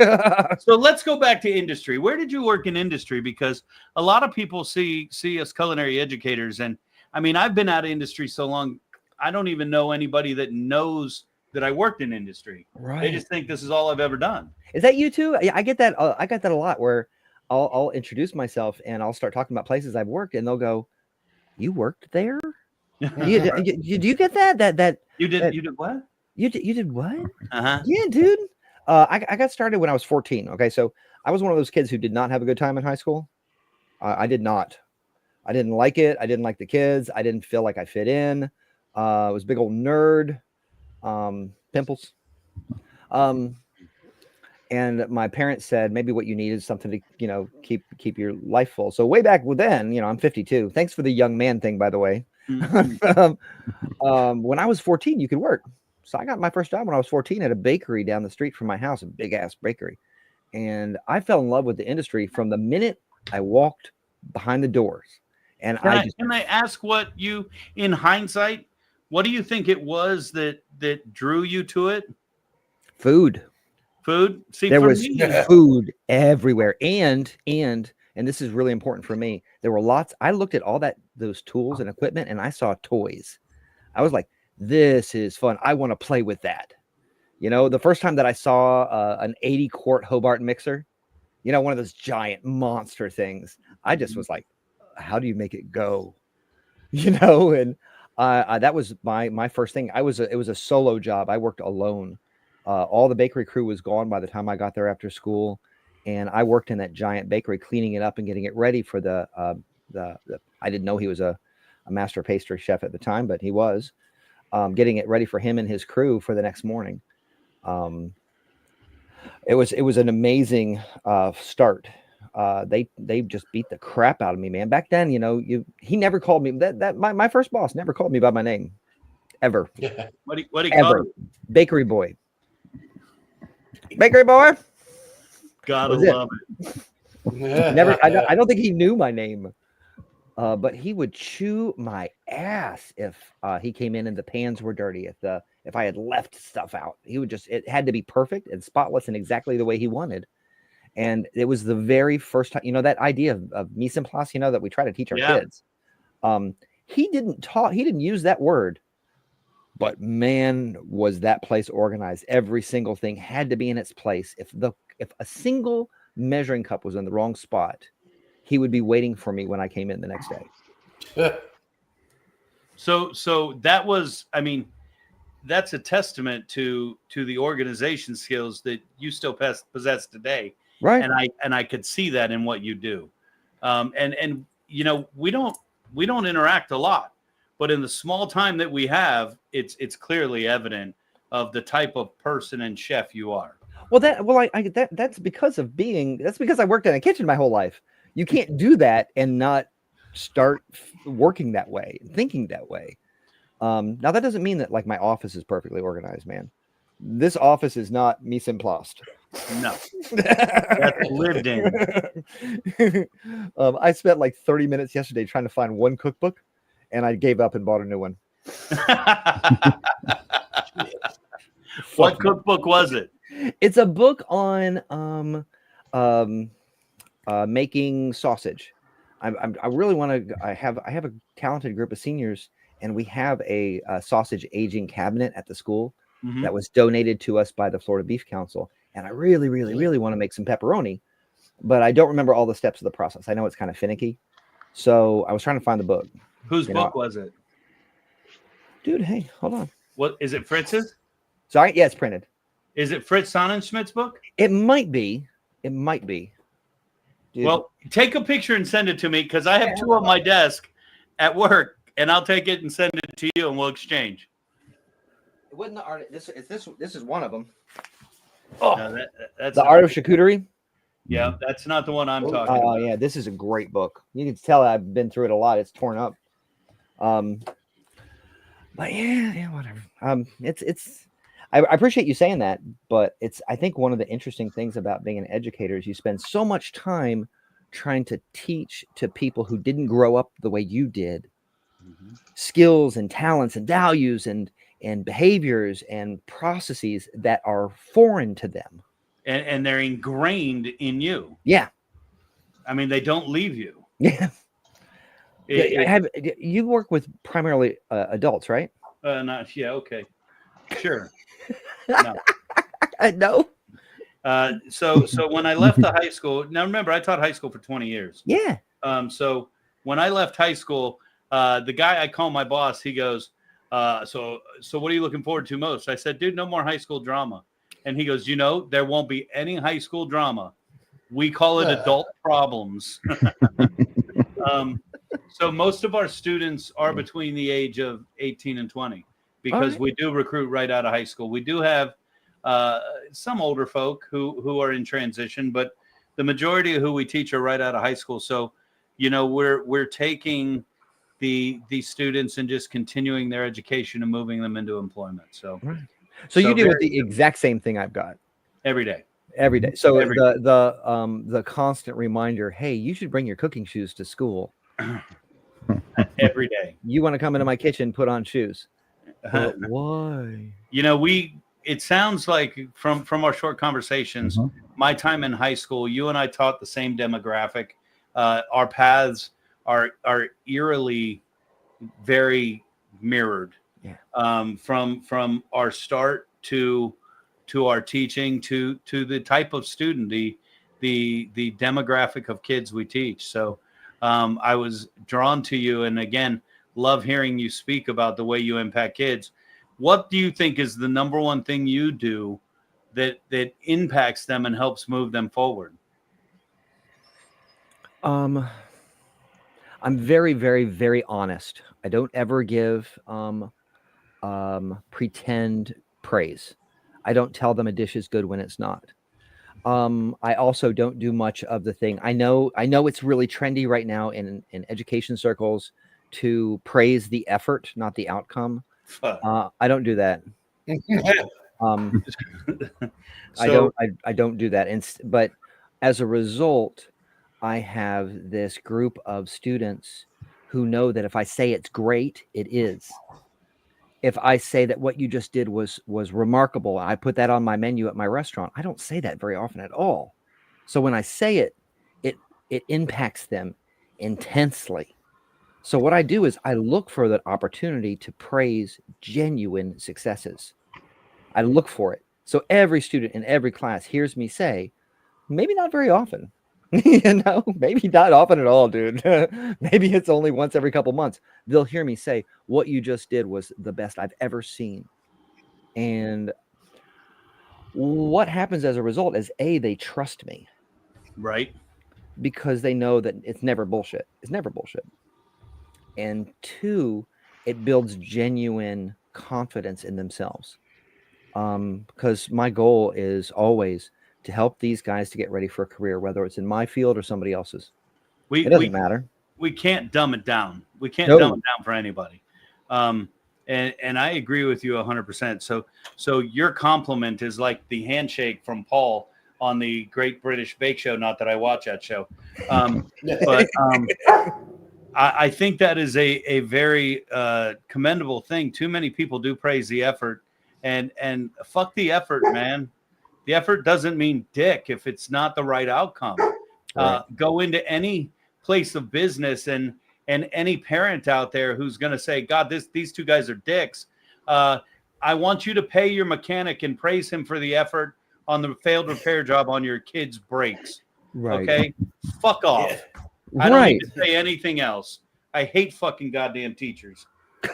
So let's go back to industry. Where did you work in industry? Because a lot of people see us culinary educators, and I mean, I've been out of industry so long, I don't even know anybody that knows that I worked in industry. Right. They just think this is all I've ever done. Is that you too? I get that. I got that a lot, where I'll introduce myself and I'll start talking about places I've worked, and they'll go, "You worked there? Do you get that? That you did what? You did what? Uh-huh. Yeah, dude. I got started when I was 14. Okay, so I was one of those kids who did not have a good time in high school. I did not. I didn't like it. I didn't like the kids. I didn't feel like I fit in. I was a big old nerd. Pimples. And my parents said, maybe what you need is something to, keep your life full. So way back then, I'm 52. Thanks for the young man thing, by the way. When I was 14, you could work. So I got my first job when I was 14 at a bakery down the street from my house, a big ass bakery. And I fell in love with the industry from the minute I walked behind the doors. And can I ask what you, in hindsight, what do you think it was that drew you to it? Food. See, there was me, food everywhere, and this is really important for me. There were lots. I looked at all those tools and equipment, and I saw toys. I was like, "This is fun. I want to play with that." The first time that I saw an 80-quart Hobart mixer, one of those giant monster things, I just was like, "How do you make it go?" And that was my first thing. It was a solo job. I worked alone. All the bakery crew was gone by the time I got there after school, and I worked in that giant bakery, cleaning it up and getting it ready for the I didn't know he was a master pastry chef at the time, but he was getting it ready for him and his crew for the next morning. It was an amazing start. They just beat the crap out of me, man. Back then, he never called me my first boss never called me by my name ever. What do you call you? Bakery boy. Bakery boy. Gotta love it. Never. I don't think he knew my name, but he would chew my ass if he came in and the pans were dirty. If I had left stuff out, he would it had to be perfect and spotless and exactly the way he wanted. And it was the very first time, that idea of mise en place, that we try to teach our kids. He didn't use that word. But man, was that place organized. Every single thing had to be in its place. If if a single measuring cup was in the wrong spot, he would be waiting for me when I came in the next day. So that was, I mean, that's a testament to the organization skills that you still possess today. Right. And I could see that in what you do. And you know, we don't interact a lot, but in the small time that we have, it's clearly evident of the type of person and chef you are. Well, that's because I worked in a kitchen my whole life. You can't do that and not start working that way, thinking that way. Now that doesn't mean that like my office is perfectly organized, man. This office is not mise en place. No, that's lived in. I spent like 30 minutes yesterday trying to find one cookbook, and I gave up and bought a new one. What cookbook was it? It's a book on making sausage. I really want to. I have a talented group of seniors, and we have a sausage aging cabinet at the school that was donated to us by the Florida Beef Council. And I really, really, really want to make some pepperoni, but I don't remember all the steps of the process. I know it's kind of finicky, so I was trying to find the book. Whose book was it? Dude, hey, hold on. What is it? Fritz's? Sorry, yeah, it's printed. Is it Fritz Sonnenschmidt's book? It might be. It might be. Dude. Well, take a picture and send it to me because I have two on my desk at work, and I'll take it and send it to you, and we'll exchange. It wasn't the art. This is one of them. Oh, no, that's the Art of Charcuterie. Yeah, that's not the one I'm talking about. Oh, yeah, this is a great book. You can tell I've been through it a lot. It's torn up. But yeah, whatever. I appreciate you saying that, but I think one of the interesting things about being an educator is you spend so much time trying to teach to people who didn't grow up the way you did, skills and talents and values and behaviors and processes that are foreign to them. And they're ingrained in you. Yeah. I mean, they don't leave you. Yeah. You work with primarily adults, right? Yeah, okay. Sure. No. No. So when I left the high school, now remember, I taught high school for 20 years. Yeah. So when I left high school, the guy I call my boss, he goes, so what are you looking forward to most? I said, dude, no more high school drama. And he goes, there won't be any high school drama. We call it adult problems. So most of our students are between the age of 18 and 20 because we do recruit right out of high school. We do have some older folk who are in transition, but the majority of who we teach are right out of high school. So, we're taking the students and just continuing their education and moving them into employment. So, so you do the exact same thing I've got every day. Every day. So the constant reminder, hey, you should bring your cooking shoes to school. Every day. You want to come into my kitchen, put on shoes. Why? It sounds like from our short conversations, my time in high school, you and I taught the same demographic. Our paths are eerily very mirrored. Yeah. From our start to our teaching to the type of student, the demographic of kids we teach. So I was drawn to you, and again, love hearing you speak about the way you impact kids. What do you think is the number one thing you do that impacts them and helps move them forward? I'm very, very, very honest. I don't ever give pretend praise. I don't tell them a dish is good when it's not. I also don't do much of the thing. I know it's really trendy right now in education circles to praise the effort, not the outcome. I don't do that. I don't do that. But as a result, I have this group of students who know that if I say it's great, it is. If I say that what you just did was remarkable, I put that on my menu at my restaurant. I don't say that very often at all. So when I say it impacts them intensely. So what I do is I look for that opportunity to praise genuine successes. I look for it. So every student in every class hears me say, Maybe not very often. Maybe not often at all, dude. Maybe it's only once every couple months. They'll hear me say, what you just did was the best I've ever seen. And what happens as a result is they trust me. Right. Because they know that it's never bullshit. It's never bullshit. And 2, it builds genuine confidence in themselves. Because my goal is always to help these guys to get ready for a career, whether it's in my field or somebody else's. It doesn't matter. We can't dumb it down. We can't No. dumb it down for anybody. And I agree with you 100%. So your compliment is like the handshake from Paul on the Great British Bake Show. Not that I watch that show, but I think that is a very commendable thing. Too many people do praise the effort, and fuck the effort, man. The effort doesn't mean dick if it's not the right outcome. Right. Go into any place of business and any parent out there who's going to say, God, these 2 guys are dicks. I want you to pay your mechanic and praise him for the effort on the failed repair job on your kid's brakes. Right. Okay. Fuck off. Yeah. I don't Right. need to say anything else. I hate fucking goddamn teachers.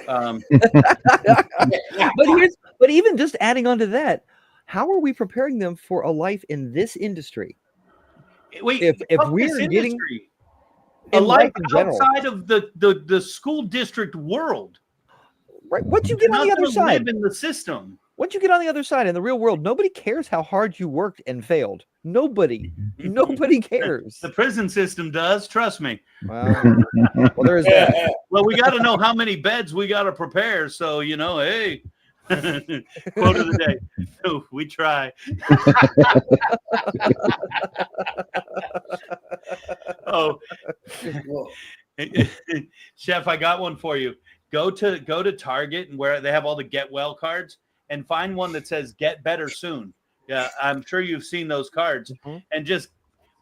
But even just adding on to that, how are we preparing them for a life in this industry? Wait, if fuck we're this getting industry. in A life in general, outside of the school district world. right? Once you get on the other side, live in the system. once you get on the other side in the real world, nobody cares how hard you worked and failed. Nobody cares. The prison system does. Trust me. Well, there is that. Well, we got to know how many beds we got to prepare. So, hey, quote of the day. Oh, we try. Oh, Chef, I got one for you. Go to Target and where they have all the Get Well cards and find one that says Get Better Soon. Yeah, I'm sure you've seen those cards. And just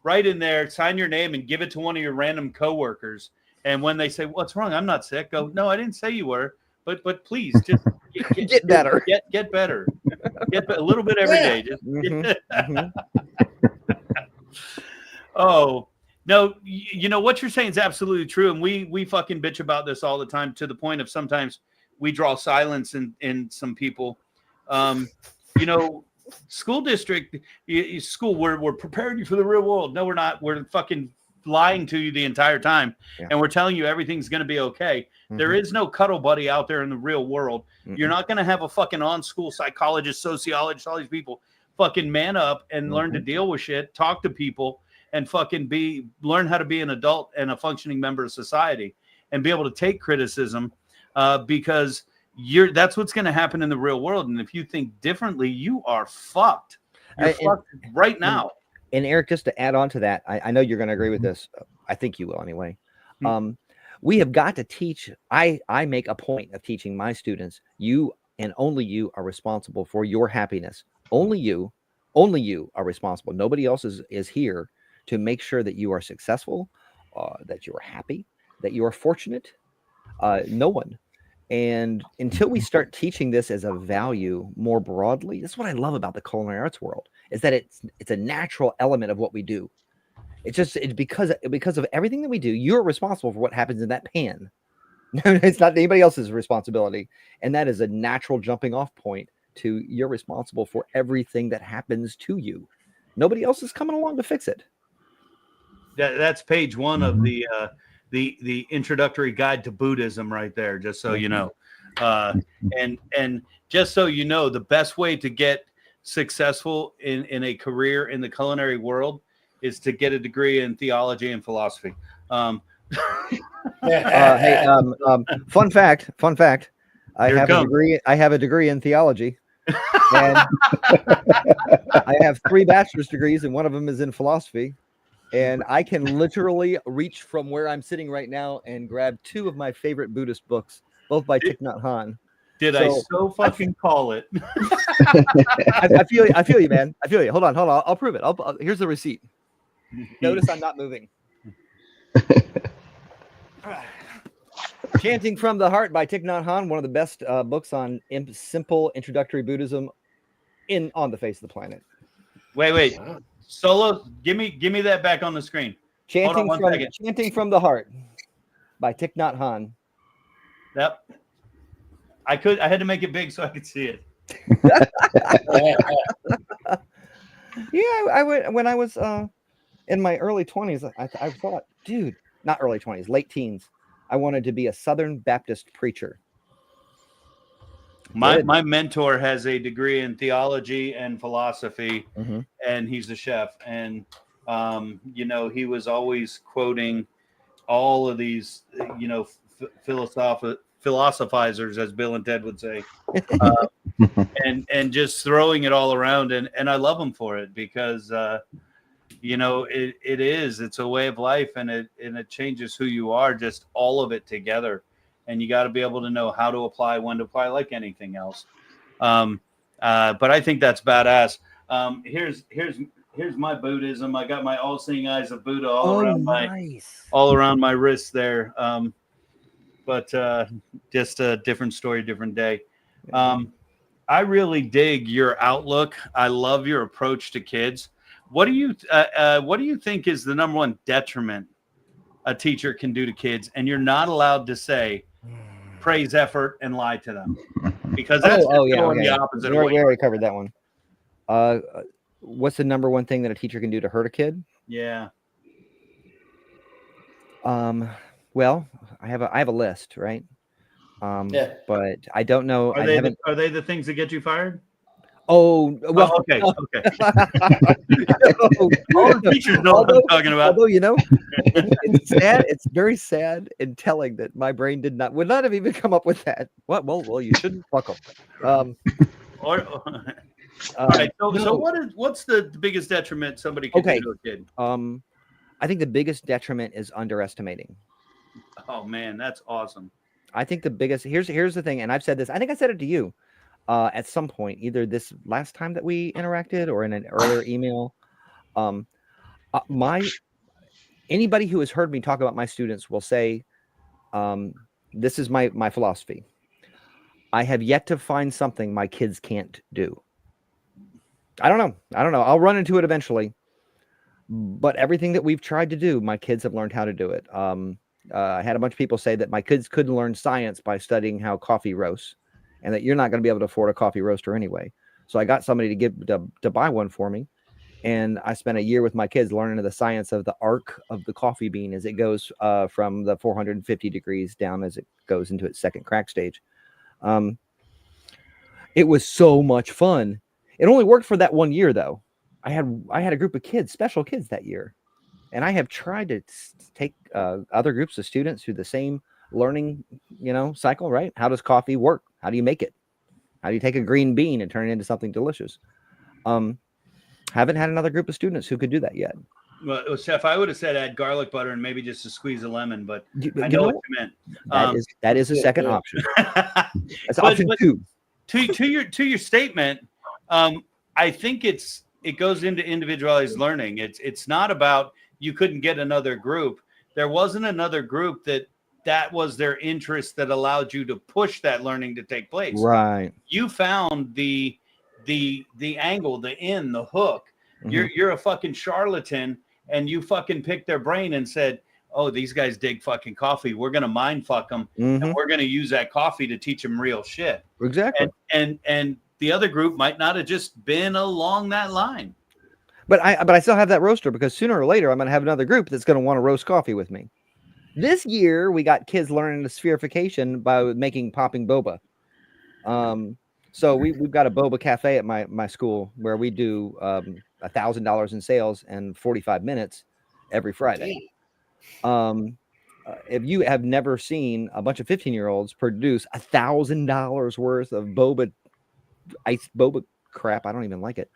write in there, sign your name and give it to one of your random coworkers. And when they say, what's wrong? I'm not sick. Go, no, I didn't say you were. But please just get better. Get better. Get a little bit every day. Just Oh, no, what you're saying is absolutely true. And we fucking bitch about this all the time to the point of sometimes we draw silence in some people. School district, school, we're preparing you for the real world. No, we're not. We're fucking lying to you the entire time. Yeah. And we're telling you everything's going to be okay. There is no cuddle buddy out there in the real world. You're not going to have a fucking on-school psychologist, sociologist, all these people fucking man up and learn to deal with shit, talk to people, and fucking learn how to be an adult and a functioning member of society and be able to take criticism because that's what's going to happen in the real world. And if you think differently, you are fucked. You're fucked right now. And Eric, just to add on to that, I know you're going to agree with this. I think you will anyway. We have got to teach. I make a point of teaching my students, you and only you are responsible for your happiness. Only you are responsible. Nobody else is here to make sure that you are successful, that you are happy, that you are fortunate. No one. And until we start teaching this as a value more broadly, that's what I love about the culinary arts world, is that it's a natural element of what we do. It's because of everything that we do, you're responsible for what happens in that pan. It's not anybody else's responsibility. And that is a natural jumping off point to you're responsible for everything that happens to you. Nobody else is coming along to fix it. That's page 1 of the introductory guide to Buddhism right there, just so you know. And just so you know, the best way to get successful in a career in the culinary world is to get a degree in theology and philosophy. Fun fact. I have a degree in theology. And I have 3 bachelor's degrees, and one of them is in philosophy. And I can literally reach from where I'm sitting right now and grab 2 of my favorite Buddhist books, both by Thich Nhat Hanh. I so fucking call it? I feel you, man. I feel you. Hold on. I'll prove it. Here's the receipt. Notice I'm not moving. Chanting from the Heart by Thich Nhat Hanh, one of the best books on simple introductory Buddhism on the face of the planet. Wait. Solo, give me that back on the screen. Hold on one second. Chanting from the Heart by Thich Nhat Hanh. Yep. I had to make it big so I could see it. Yeah, when I was in my early 20s, I thought, dude, not early 20s, late teens, I wanted to be a Southern Baptist preacher. My mentor has a degree in theology and philosophy, Mm-hmm. and he's a chef. And he was always quoting all of these, philosophizers, as Bill and Ted would say, and just throwing it all around. And I love him for it because it's a way of life, and it changes who you are, just all of it together. And you got to be able to know how to apply, when to apply, like anything else. But I think that's badass. Here's my Buddhism. I got my all-seeing eyes of Buddha all around my wrist there. But just a different story, different day. I really dig your outlook. I love your approach to kids. What do you think is the number one detriment a teacher can do to kids? And you're not allowed to say praise effort and lie to them, because that's going the opposite way. We already covered that one. What's the number one thing that a teacher can do to hurt a kid? Yeah. Well, I have a list, right? Yeah. But I don't know. Are they the things that get you fired? Oh, well, okay. All the teachers know what I'm talking about. Although, it's sad. It's very sad and telling that my brain would not have even come up with that. What? Well, you shouldn't fuck them. All right. So what's the biggest detriment somebody can do to a kid? I think the biggest detriment is underestimating. Oh man, that's awesome. I think the biggest here's the thing, and I've said this. I think I said it to you at some point, either this last time that we interacted or in an earlier email. Anybody who has heard me talk about my students will say, this is my philosophy. I have yet to find something my kids can't do. I don't know. I'll run into it eventually. But everything that we've tried to do, my kids have learned how to do it. I had a bunch of people say that my kids couldn't learn science by studying how coffee roasts, and that you're not going to be able to afford a coffee roaster anyway. So I got somebody to buy one for me. And I spent a year with my kids learning the science of the arc of the coffee bean as it goes from the 450 degrees down as it goes into its second crack stage. It was so much fun. It only worked for that 1 year, though. I had a group of kids, special kids that year. And I have tried to take other groups of students through the same learning, cycle, right? How does coffee work? How do you make it? How do you take a green bean and turn it into something delicious? Haven't had another group of students who could do that yet. Well, Chef, I would have said add garlic butter and maybe just a squeeze of lemon, but I know what you meant. That is a second option. That's option two. To your statement, I think it goes into individualized learning. It's not about you couldn't get another group. There wasn't another group that was their interest that allowed you to push that learning to take place. Right. You found the angle, the hook. Mm-hmm. You're a fucking charlatan, and you fucking picked their brain and said, oh, these guys dig fucking coffee. We're going to mind fuck them. Mm-hmm. And we're going to use that coffee to teach them real shit. Exactly. And the other group might not have just been along that line. But I still have that roaster, because sooner or later I'm going to have another group that's going to want to roast coffee with me. This year we got kids learning the spherification by making popping boba. So we've got a boba cafe at my school where we do $1,000 in sales in 45 minutes every Friday. If you have never seen a bunch of 15-year-olds produce $1,000 worth of iced boba crap, I don't even like it.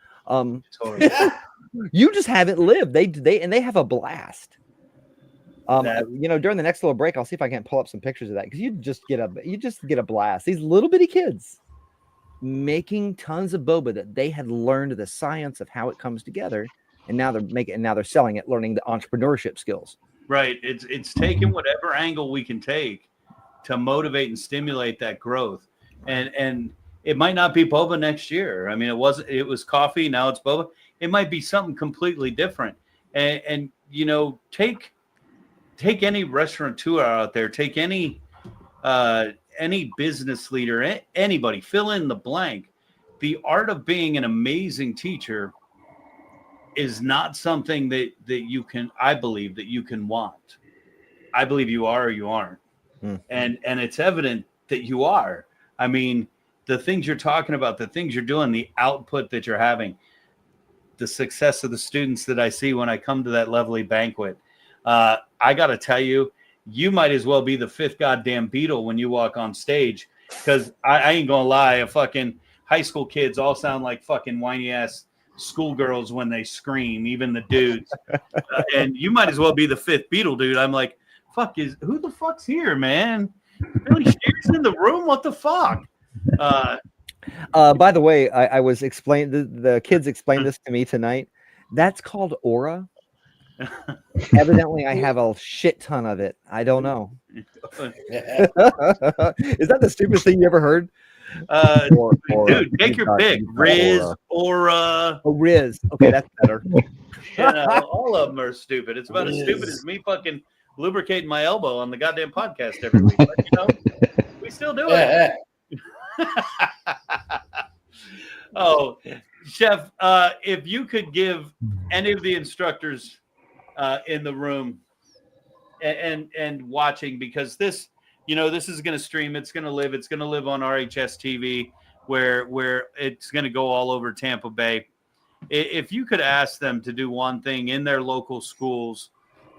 You just haven't lived. They have a blast. During the next little break, I'll see if I can pull up some pictures of that, because you just get a blast. These little bitty kids making tons of boba that they had learned the science of how it comes together, and now they're selling it, learning the entrepreneurship skills. Right. It's taking whatever angle we can take to motivate and stimulate that growth. And it might not be boba next year. I mean, it was coffee. Now it's boba. It might be something completely different. And you know, take any restaurateur out there, take any business leader, anybody, fill in the blank. The art of being an amazing teacher is not something that you can, I believe, that you can want. I believe you are or you aren't. And it's evident that you are. I mean, the things you're talking about, the things you're doing, the output that you're having, the success of the students that I see when I come to that lovely banquet. I got to tell you, you might as well be the fifth goddamn Beatle when you walk on stage, because I ain't gonna lie, a fucking high school kids all sound like fucking whiny ass schoolgirls when they scream, even the dudes. And you might as well be the fifth Beatle, dude. I'm like, who the fuck's here, man? Billy Shear's in the room. What the fuck? By the way, I was explaining, the kids explained this to me tonight. That's called aura. Evidently, I have a shit ton of it. I don't know. Is that the stupidest thing you ever heard? Dude, take your pick. Riz, aura. Oh, Riz. Okay, that's better. All of them are stupid. It's about as stupid as me fucking lubricating my elbow on the goddamn podcast every week. But, you know, we still do it. Oh, Chef, if you could give any of the instructors in the room and watching, because this, you know, this is going to stream, it's going to live on RHS TV, where it's going to go all over Tampa Bay. If you could ask them to do one thing in their local schools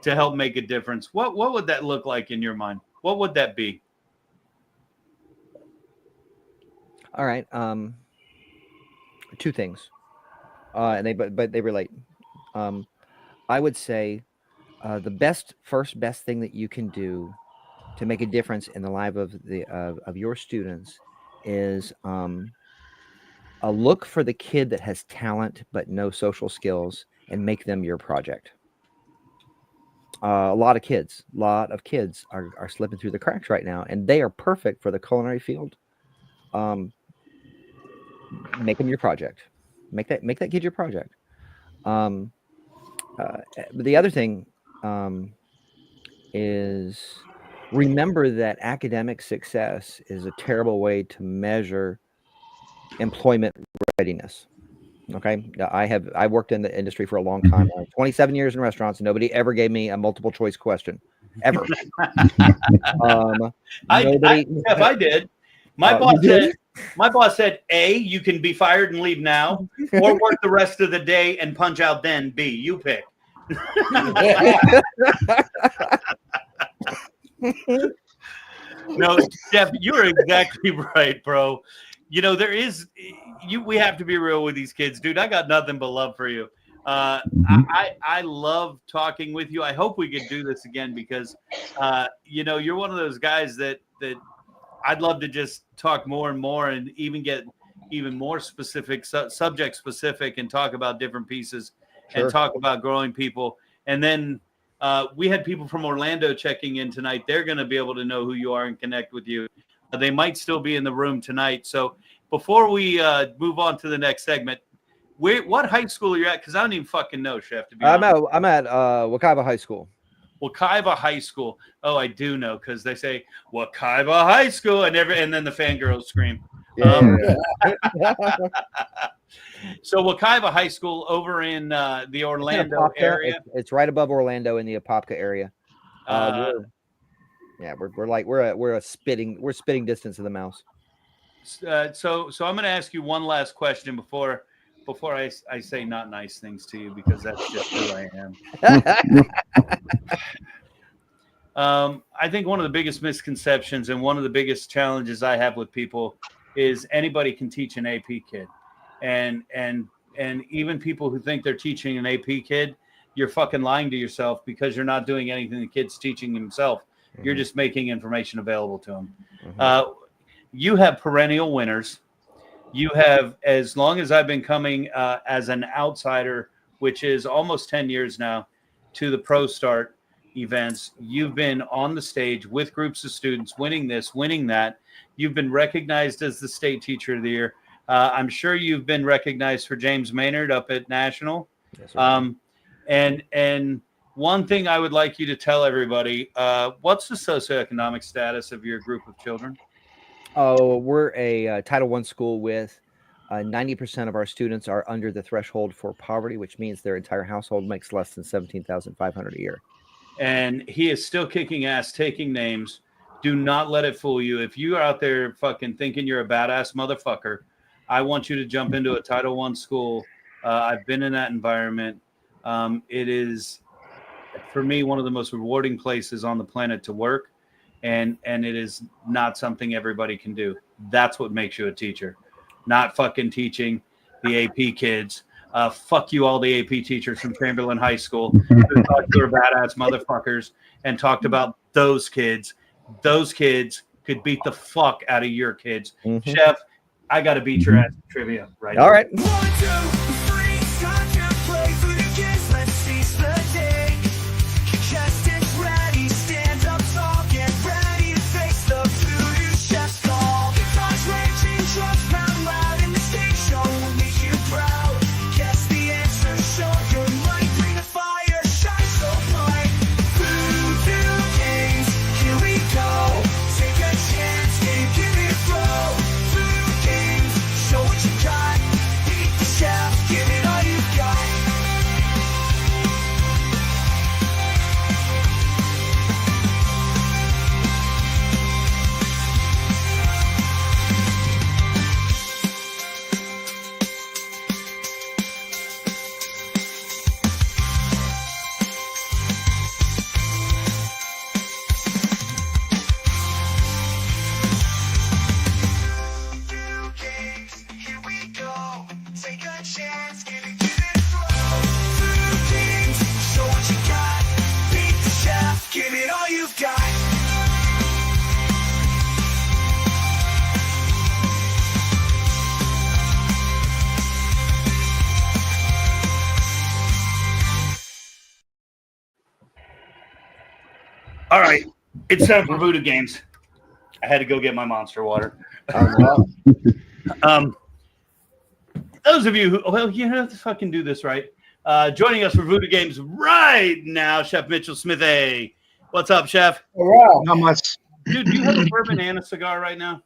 to help make a difference, what would that look like in your mind? What would that be? All right. Two things. And they relate. I would say the best thing that you can do to make a difference in the life of your students is look for the kid that has talent but no social skills and make them your project. A lot of kids are slipping through the cracks right now, and they are perfect for the culinary field. Make them your project. Make that kid your project. But the other thing is, remember that academic success is a terrible way to measure employment readiness. Okay, I worked in the industry for a long time, 27 years in restaurants. Nobody ever gave me a multiple choice question, ever. I did. My boss said, A, you can be fired and leave now, or work the rest of the day and punch out then. B, you pick. No, Jeff, you're exactly right, bro. You know, we have to be real with these kids, dude. I got nothing but love for you. I love talking with you. I hope we can do this again, because you know, you're one of those guys that I'd love to just talk more and more, and even get even more specific, subject specific, and talk about different pieces. Sure. And talk about growing people. And then we had people from Orlando checking in tonight. They're going to be able to know who you are and connect with you. They might still be in the room tonight. So before we move on to the next segment, what high school are you at? Because I don't even fucking know, Chef. To be honest. I'm at Wekiva High School. Wekiva High School. Oh, I do know, because they say Wekiva High School, and then the fangirls scream. Yeah. So Wekiva High School over in the Orlando area. It's right above Orlando in the Apopka area. We're spitting distance of the mouse. So I'm going to ask you one last question before I say not nice things to you, because that's just who I am. I think one of the biggest misconceptions and one of the biggest challenges I have with people is anybody can teach an AP kid. And even people who think they're teaching an AP kid, you're fucking lying to yourself, because you're not doing anything the kid's teaching himself. Mm-hmm. You're just making information available to him. Mm-hmm. You have perennial winners. You have, as long as I've been coming as an outsider, which is almost 10 years now, to the Pro Start events, you've been on the stage with groups of students, winning this, winning that. You've been recognized as the state teacher of the year. I'm sure you've been recognized for James Maynard up at National. Yes, sir. And one thing I would like you to tell everybody, what's the socioeconomic status of your group of children? Oh, we're a Title I school with 90% of our students are under the threshold for poverty, which means their entire household makes less than $17,500 a year. And he is still kicking ass, taking names. Do not let it fool you. If you are out there fucking thinking you're a badass motherfucker, I want you to jump into a Title I school. I've been in that environment. It is, for me, one of the most rewarding places on the planet to work. And it is not something everybody can do. That's what makes you a teacher. Not fucking teaching the AP kids. Fuck you, all the AP teachers from Chamberlain High School who thought you were badass motherfuckers and talked about those kids. Those kids could beat the fuck out of your kids. Mm-hmm. Chef, I got to beat your ass in trivia right All now. right. 1, 2, 3, start to play for the kids. Let's seize the day. Contestants ready, stand up tall, get ready to face the voodoo chef's call. Guitars raging, drums pound loud, and the stage show will make you proud. Guess the answer, show your might, bring the fire, shine so bright. Voodoo games, here we go. Take a chance, give it a throw. Voodoo games, show what you got. Beat the chef, give it all you got. Voodoo games, here we go. Take a chance, give it a throw. Voodoo games, show what you got. Beat the chef, give it all you've got. All right. It's time for Voodoo Games. I had to go get my Monster water. Those of you who, well, you have to fucking do this right. Joining us for Voodoo Games right now, Chef Mitchell Smithy. What's up, Chef? Wow. Not much. Dude, do you have a bourbon and a cigar right now?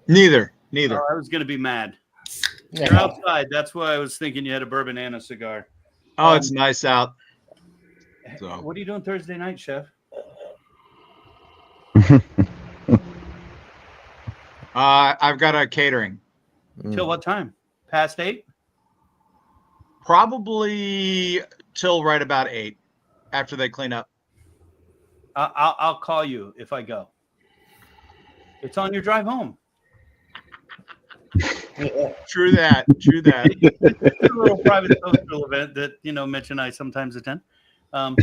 Neither. Oh, I was going to be mad. You're outside. That's why I was thinking you had a bourbon and a cigar. Oh, it's nice out. So. What are you doing Thursday night, Chef? I've got a catering. Till what time? Past 8? Probably till right about 8 after they clean up. I'll call you if I go. It's on your drive home. True that. It's a little private social event that, Mitch and I sometimes attend. I'll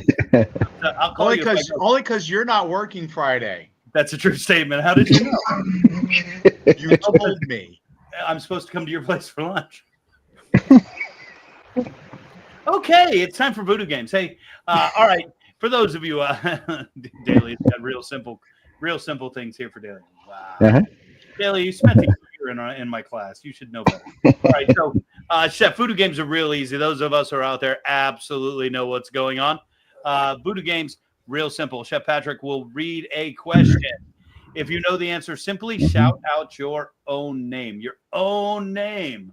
call Only you if I go. because you're not working Friday. That's a true statement. How did you know? You told me. I'm supposed to come to your place for lunch. Okay, it's time for Voodoo Games. Hey, all right. For those of you, Daly, it's got real simple things here for Daly. Wow. Uh-huh. Daly, you spent a year in my class. You should know better. All right, so Chef, Voodoo Games are real easy. Those of us who are out there absolutely know what's going on. Voodoo Games, real simple. Chef Patrick will read a question. If you know the answer, simply shout out your own name. Your own name.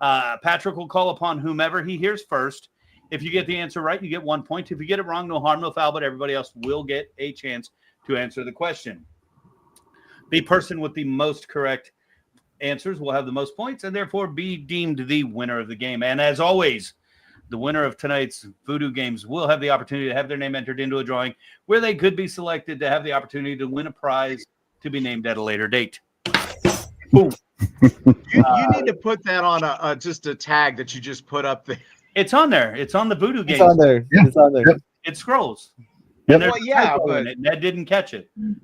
Patrick will call upon whomever he hears first. If you get the answer right, you get 1 point. If you get it wrong, no harm, no foul, but everybody else will get a chance to answer the question. The person with the most correct answers will have the most points and therefore be deemed the winner of the game. And as always, the winner of tonight's Voodoo Games will have the opportunity to have their name entered into a drawing where they could be selected to have the opportunity to win a prize to be named at a later date. Boom. You need to put that on just a tag that you just put up there. It's on there. It's on the Voodoo Games. It's on there. Yeah. It's on there. It scrolls. Yep. Well, yeah, but Ned didn't catch it. You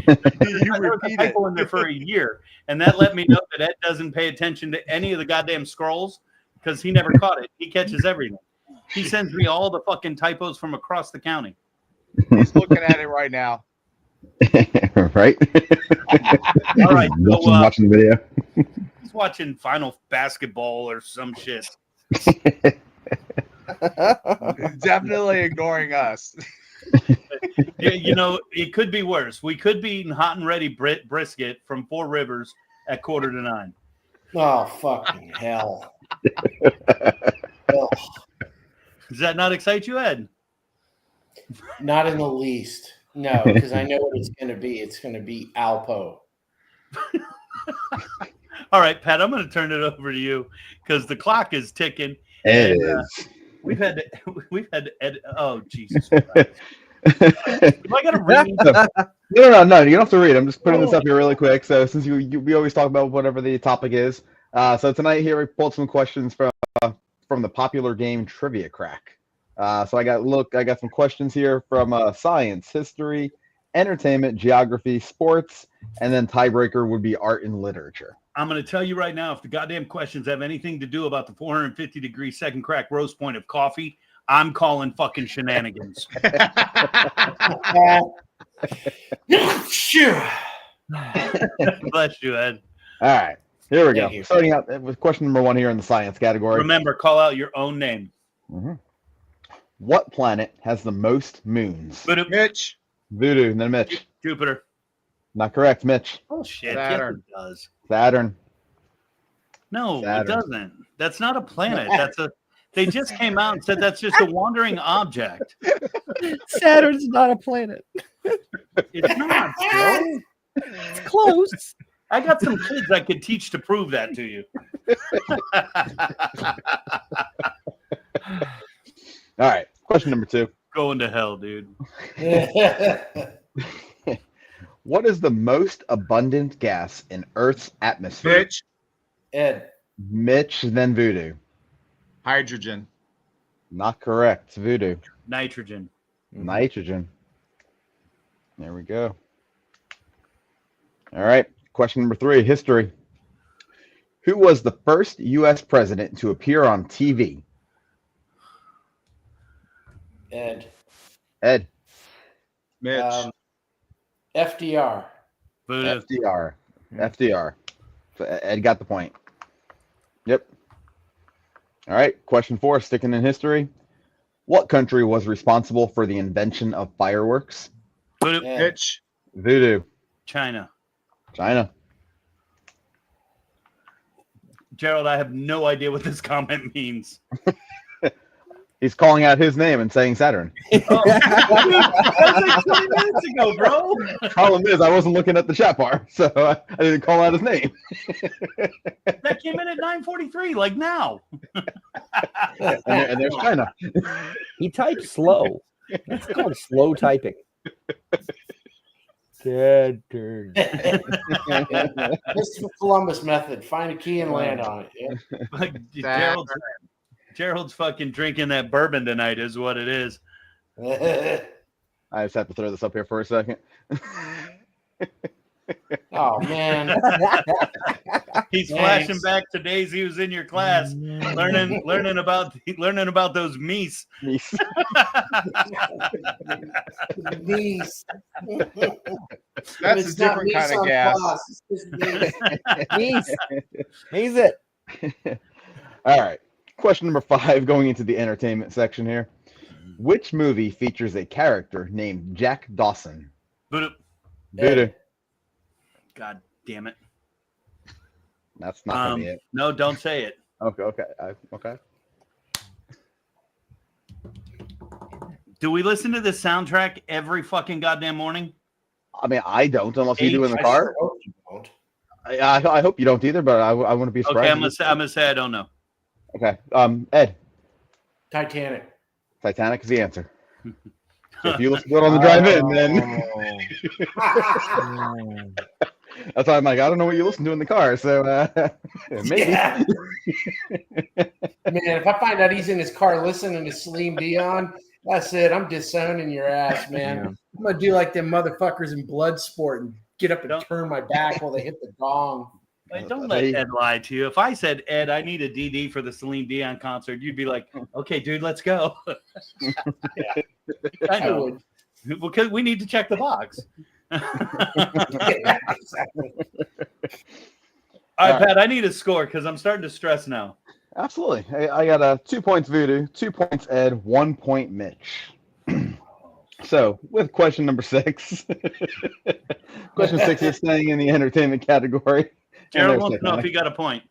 There was a typo in there for a year, and that let me know that Ed doesn't pay attention to any of the goddamn scrolls because he never caught it. He catches everything. He sends me all the fucking typos from across the county. He's looking at it right now. Right? All right. So, watching the video. He's watching Final Basketball or some shit. Definitely ignoring us. Yeah, you know, it could be worse. We could be eating hot and ready brisket from Four Rivers at 8:45. Oh, fucking hell. Does that not excite you, Ed? Not in the least. No, because I know what it's going to be. It's going to be Alpo. All right, Pat, I'm going to turn it over to you because the clock is ticking. It and, is. We've had Ed. Oh, Jesus Christ. Do I got to read? No. You don't have to read. I'm just putting this up here really quick. So since we always talk about whatever the topic is, so tonight here we pulled some questions from the popular game Trivia Crack. So I got some questions here from science, history, entertainment, geography, sports, and then tiebreaker would be art and literature. I'm going to tell you right now, if the goddamn questions have anything to do about the 450-degree second crack roast point of coffee, I'm calling fucking shenanigans. Bless you, Ed. All right, here we Thank go. you. Starting out with question number 1 here in the science category. Remember, call out your own name. Mm-hmm. What planet has the most moons? Mitch. Voodoo, and then Mitch. Jupiter. Not correct, Mitch. Oh, shit. Saturn. Yes, it does. Saturn. No, Saturn. it doesn't. That's not a planet. They just came out and said that's just a wandering object. Saturn's not a planet. It's not, bro. It's close. I got some kids I could teach to prove that to you. All right, question number 2. Going to hell, dude. What is the most abundant gas in Earth's atmosphere? Mitch. Ed. Mitch, then Voodoo. Hydrogen. Not correct. Voodoo. Nitrogen. Nitrogen. There we go. All right. Question number 3, history. Who was the first U.S. president to appear on TV? Ed. Ed. Mitch. FDR. Voodoo. FDR. FDR. So Ed got the point. Yep. All right. Question 4, sticking in history. What country was responsible for the invention of fireworks? Voodoo. Mitch. Voodoo. China. China. Gerald, I have no idea what this comment means. He's calling out his name and saying Saturn. That was like 20 minutes ago, bro. Problem is, I wasn't looking at the chat bar, so I didn't call out his name. That came in at 9:43, like now. And there's China. He types slow. That's called slow typing. Saturn. Christopher Columbus method. Find a key and land on it. Yeah. Gerald's fucking drinking that bourbon tonight is what it is. I just have to throw this up here for a second. Oh man. He's flashing back to days he was in your class, learning about those meese. Meese. That's a different kind of gas. Meese. Meese it. All right. Question number 5, going into the entertainment section here. Which movie features a character named Jack Dawson? Voodoo. Voodoo. God damn it. That's not gonna be it. No, don't say it. Okay. Okay. Do we listen to this soundtrack every fucking goddamn morning? I mean, I don't, unless you do in the car. I hope you don't. I hope you don't either, but I wouldn't be surprised. Okay, I'm gonna say I don't know. Okay. Ed. Titanic. Titanic is the answer. So if you listen to it on the drive in, then that's why I'm like, I don't know what you listen to in the car, so maybe. Yeah. Man, if I find out he's in his car listening to Celine Dion, that's it. I'm disowning your ass, man. Yeah. I'm gonna do like them motherfuckers in Bloodsport and get up and turn my back while they hit the gong. Wait, don't let Ed lie to you. If I said, Ed, I need a DD for the Celine Dion concert, you'd be like, okay, dude, let's go. Yeah. I know. Because we need to check the box. All All right, All right. Pat, I need a score because I'm starting to stress now. Absolutely. I got 2 points Voodoo, 2 points Ed, 1 point Mitch. So with question number 6. Question 6 is staying in the entertainment category. Gerald wants to know if he got a point.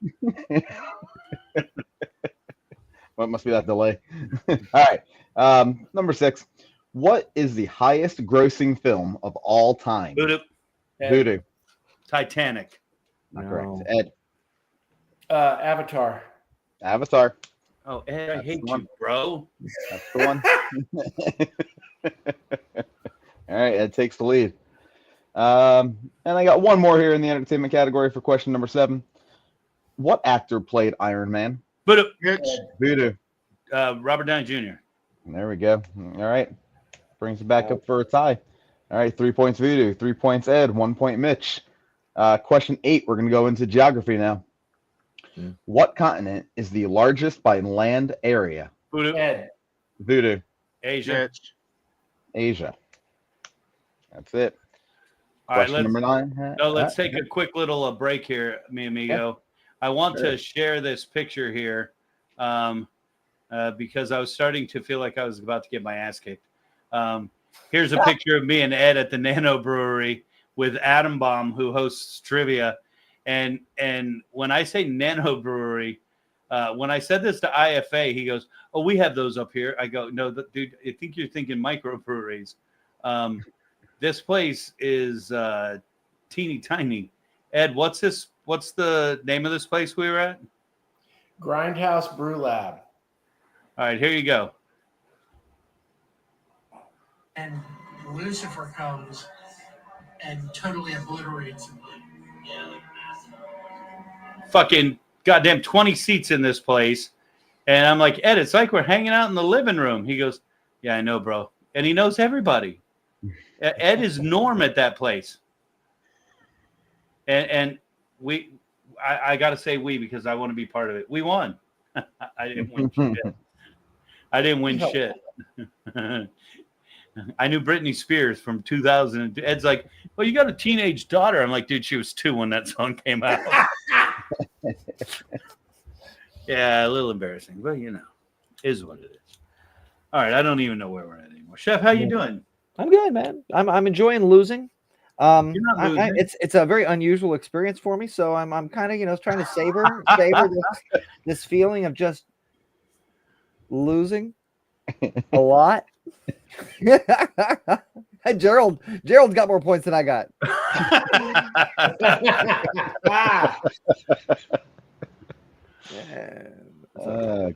What must be that delay? All right. Number 6. What is the highest grossing film of all time? Voodoo. Voodoo. Titanic. Not correct. Ed. Avatar. Avatar. Oh, Ed, I That's hate the one. you, bro. That's the one. All right, Ed takes the lead. And I got one more here in the entertainment category for question number 7. What actor played Iron Man? Voodoo. Voodoo. Robert Downey Jr. There we go. All right. Brings it back up for a tie. All right, 3 points Voodoo, 3 points Ed, 1 point Mitch. Question 8, we're going to go into geography now. What continent is the largest by land area? Voodoo. Ed. Voodoo. Asia. Asia. That's it. All right, Question number 9. let's take a quick little break here, mi amigo. I want to share this picture here because I was starting to feel like I was about to get my ass kicked. Here's a picture of me and Ed at the Nano Brewery with Adam Baum, who hosts trivia. And when I say Nano Brewery, when I said this to IFA, he goes, "Oh, we have those up here." I go, "No, dude, I think you're thinking microbreweries. This place is teeny tiny." Ed, what's the name of this place we were at? Grindhouse Brew Lab. All right, here you go. And Lucifer comes and totally obliterates him. Fucking goddamn 20 seats in this place. And I'm like, Ed, it's like we're hanging out in the living room. He goes, "Yeah, I know, bro." And he knows everybody. Ed is Norm at that place. And I got to say we because I want to be part of it. We won. I didn't win shit. I didn't win shit. I knew Britney Spears from 2000. Ed's like, "Well, you got a teenage daughter." I'm like, "Dude, she was 2 when that song came out." Yeah, a little embarrassing, but is what it is. All right, I don't even know where we're at anymore. Chef, how you doing? I'm good, man. I'm enjoying losing. You're not losing. It's a very unusual experience for me, so I'm kind of trying to savor this feeling of just losing a lot. Gerald's got more points than I got.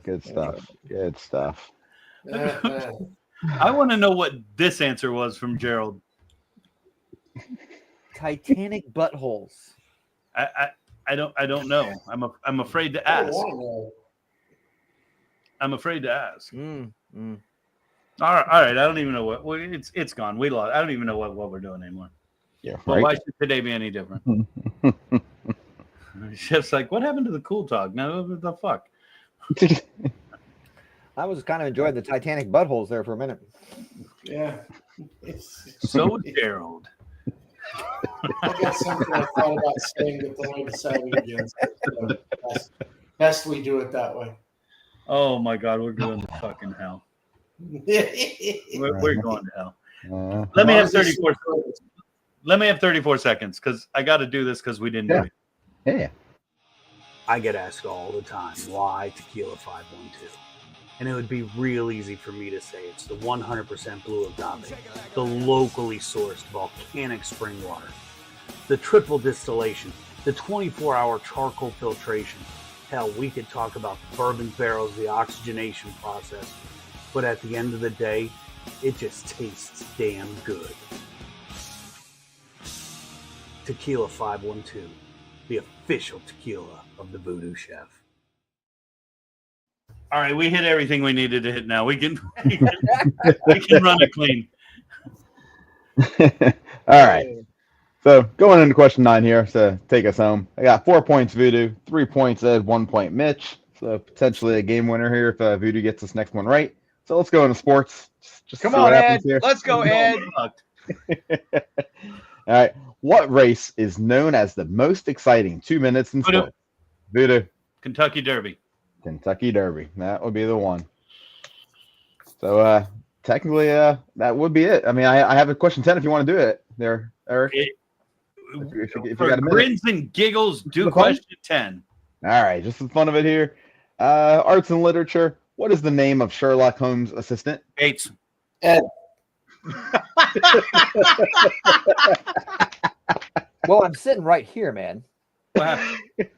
Good stuff. Good stuff. I want to know what this answer was from Gerald. Titanic buttholes. I don't know. I'm afraid to ask. I'm afraid to ask. All right. I don't even know what. Well, it's gone. We lost. I don't even know what we're doing anymore. Yeah. Well, Right. why should today be any different? Chef's like, "What happened to the cool talk? Now what the fuck?" I was kind of enjoying the Titanic buttholes there for a minute. Yeah. So Gerald. I got something I thought about saying, but then I decided against it. So best we do it that way. Oh my God, we're going to fucking hell. We're going to hell. Let me have 34. Let me have 34 seconds because I got to do this because we didn't do it. Yeah. I get asked all the time, why Tequila 512? And it would be real easy for me to say it's the 100% blue agave, the locally sourced volcanic spring water, the triple distillation, the 24-hour charcoal filtration. Hell, we could talk about the bourbon barrels, the oxygenation process, but at the end of the day, it just tastes damn good. Tequila 512, the official tequila of the Voodoo Chef. All right, we hit everything we needed to hit now. We can run it clean. All right. So going into question 9 here to take us home. I got 4 points Voodoo, 3 points Ed, 1 point Mitch. So potentially a game winner here if Voodoo gets this next one right. So let's go into sports. Just Come see on, what Ed. happens here. Let's go, Ed. All right. What race is known as the most exciting 2 minutes in Voodoo. sport? Voodoo. Kentucky Derby. Kentucky Derby. That would be the one. So technically, that would be it. I mean, I have a question 10 if you want to do it there, Eric. If you For got a minute. grins and giggles, do The fun? question 10. All right, just for the fun of it here. Arts and literature. What is the name of Sherlock Holmes' assistant? Bates. Ed. Well, I'm sitting right here, man. What happened?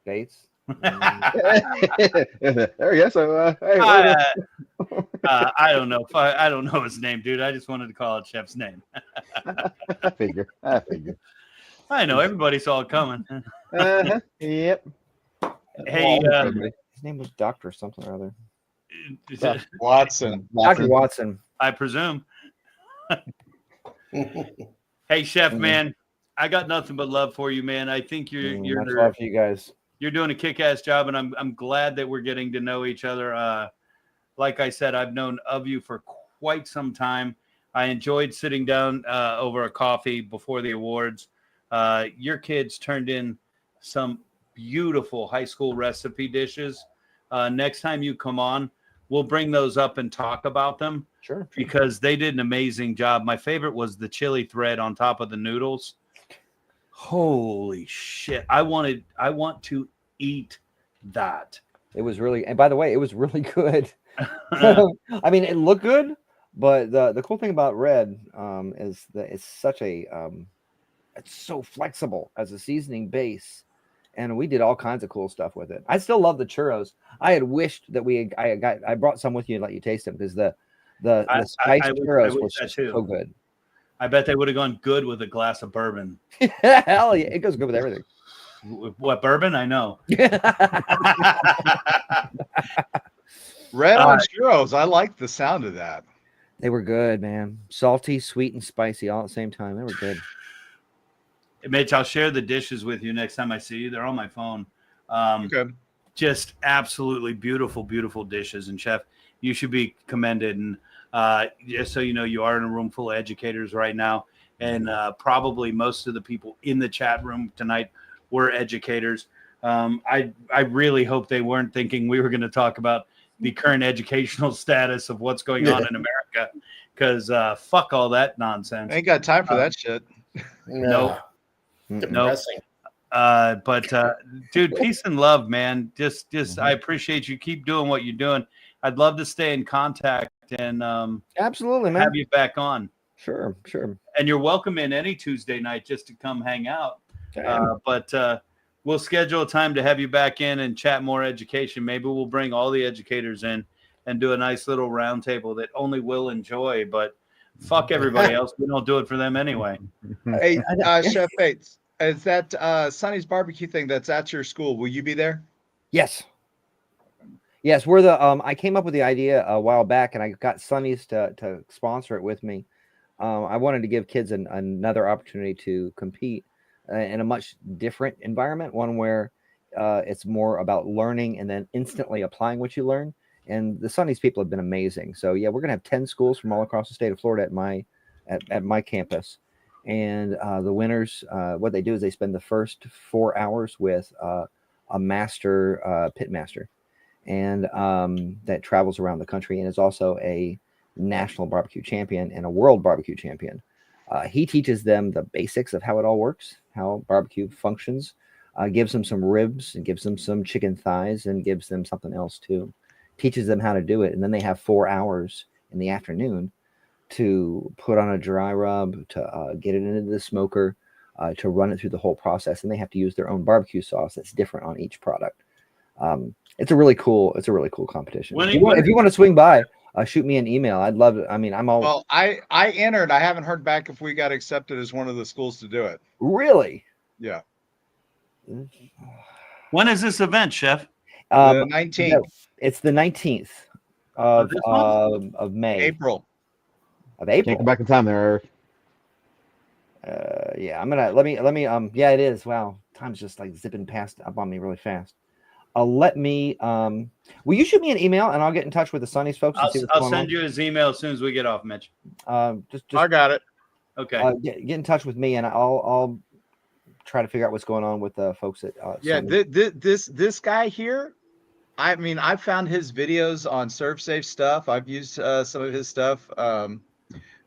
Bates. There we go. So, hey, I don't know. I don't know his name, dude. I just wanted to call it Chef's name. I figure. I know everybody saw it coming. Yep. Hey, his name was Doctor something or other. Watson. Dr. Watson. I presume. Hey, Chef, man, I got nothing but love for you, man. I think you're Much love for you guys. You're doing a kick-ass job, and I'm glad that we're getting to know each other. Like I said, I've known of you for quite some time. I enjoyed sitting down over a coffee before the awards. Your kids turned in some beautiful high school recipe dishes. Next time you come on, we'll bring those up and talk about them. Sure. Because they did an amazing job. My favorite was the chili thread on top of the noodles. Holy shit. I want to eat that. It was really, and by the way, it was really good. I mean, it looked good, but the cool thing about red is that it's such a it's so flexible as a seasoning base, and we did all kinds of cool stuff with it. I still love the churros. I had wished that I brought some with you and let you taste them because the spiced churros were so good. I bet they would have gone good with a glass of bourbon. Hell yeah, it goes good with everything. What, bourbon? I know. Red on churros. I like the sound of that. They were good, man. Salty, sweet, and spicy all at the same time. They were good. Mitch, I'll share the dishes with you next time I see you. They're on my phone. Okay. Just absolutely beautiful, beautiful dishes. And Chef, you should be commended. And just so you know, you are in a room full of educators right now. And probably most of the people in the chat room tonight were educators. I really hope they weren't thinking we were going to talk about the current educational status of what's going on in America, because fuck all that nonsense. Ain't got time for that shit. No. Depressing. But dude, peace and love, man. Just I appreciate you. Keep doing what you're doing. I'd love to stay in contact and absolutely, man, have you back on. Sure. And you're welcome in any Tuesday night just to come hang out. But we'll schedule a time to have you back in and chat more education. Maybe we'll bring all the educators in and do a nice little round table that only we'll enjoy. But fuck everybody else. We don't do it for them anyway. Hey, Chef Bates, is that Sonny's barbecue thing that's at your school? Will you be there? Yes, we're the I came up with the idea a while back, and I got Sonny's to sponsor it with me. I wanted to give kids another opportunity to compete in a much different environment, one where it's more about learning and then instantly applying what you learn. And the Sonny's people have been amazing. So yeah, we're gonna have 10 schools from all across the state of Florida at my campus. And the winners, what they do is they spend the first 4 hours with a master pit master, and that travels around the country and is also a national barbecue champion and a world barbecue champion. He teaches them the basics of how it all works, how barbecue functions, gives them some ribs and gives them some chicken thighs and gives them something else too. Teaches them how to do it. And then they have 4 hours in the afternoon to put on a dry rub, to get it into the smoker, to run it through the whole process. And they have to use their own barbecue sauce that's different on each product. It's a really cool competition. If you want to swing by, shoot me an email. I'd love it. I mean, I'm all. Well, I entered. I haven't heard back if we got accepted as one of the schools to do it. Really? Yeah. When is this event, Chef? The 19th. No, it's the 19th of May. April. Of April. Can't go back in time there, Eric. Yeah, I'm gonna let me yeah, it is. Wow, time's just like zipping past up on me really fast. Let me will you shoot me an email and I'll get in touch with the Sonny's folks and see what's I'll going send on? you his email as soon as we get off, Mitch. Just I got it. Okay. Get in touch with me, and I'll try to figure out what's going on with the folks at. Yeah, Sony. this guy here. I mean, I've found his videos on ServeSafe stuff. I've used some of his stuff.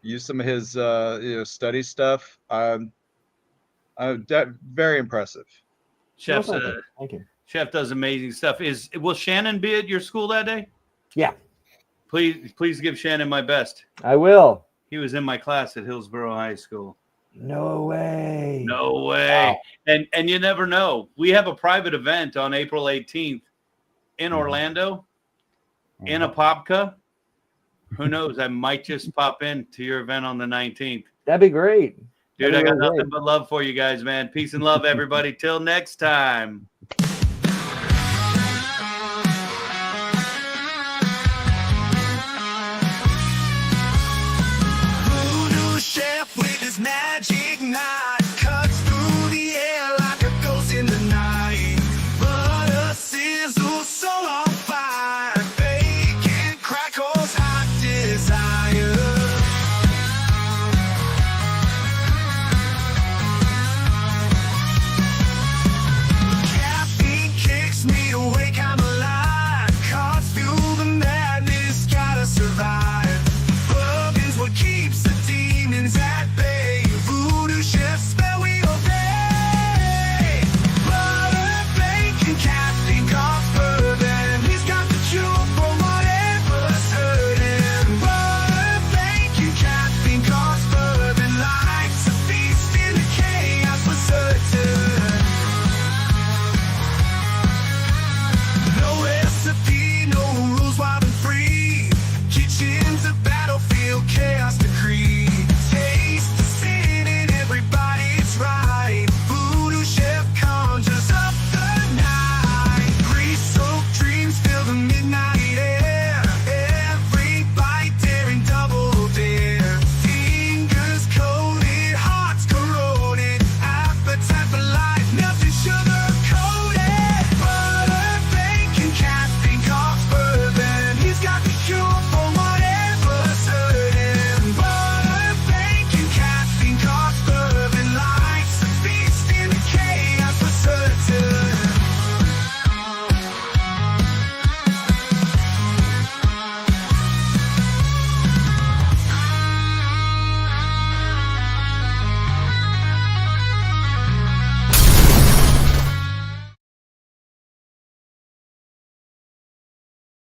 Used some of his study stuff. Very impressive. Chef, Thank you. Chef does amazing stuff. Will Shannon be at your school that day? Yeah. Please give Shannon my best. I will. He was in my class at Hillsborough High School. No way. No way. Wow. And you never know. We have a private event on April 18th in Orlando, in Apopka. Who knows? I might just pop in to your event on the 19th. That'd be great. Dude, I got nothing but love for you guys, man. Peace and love, everybody. Till next time. Voodoo chef with his magic knife cuts through the air like a ghost in the night. Butter sizzles so on fire, bacon crackles hot desire. Caffeine kicks me awake, I'm alive. Caught through the madness, gotta survive. Bourbon's what keeps the demons at bay. Voodoo chef, spell we obey. Butter, bacon, caffeine, cough, bourbon. He's got the cure for whatever's hurting. Butter, bacon, caffeine, cough, bourbon. Life's a feast in the chaos for certain. No recipe, no rules, wild and free. Kitchen's a battlefield, chaos decree.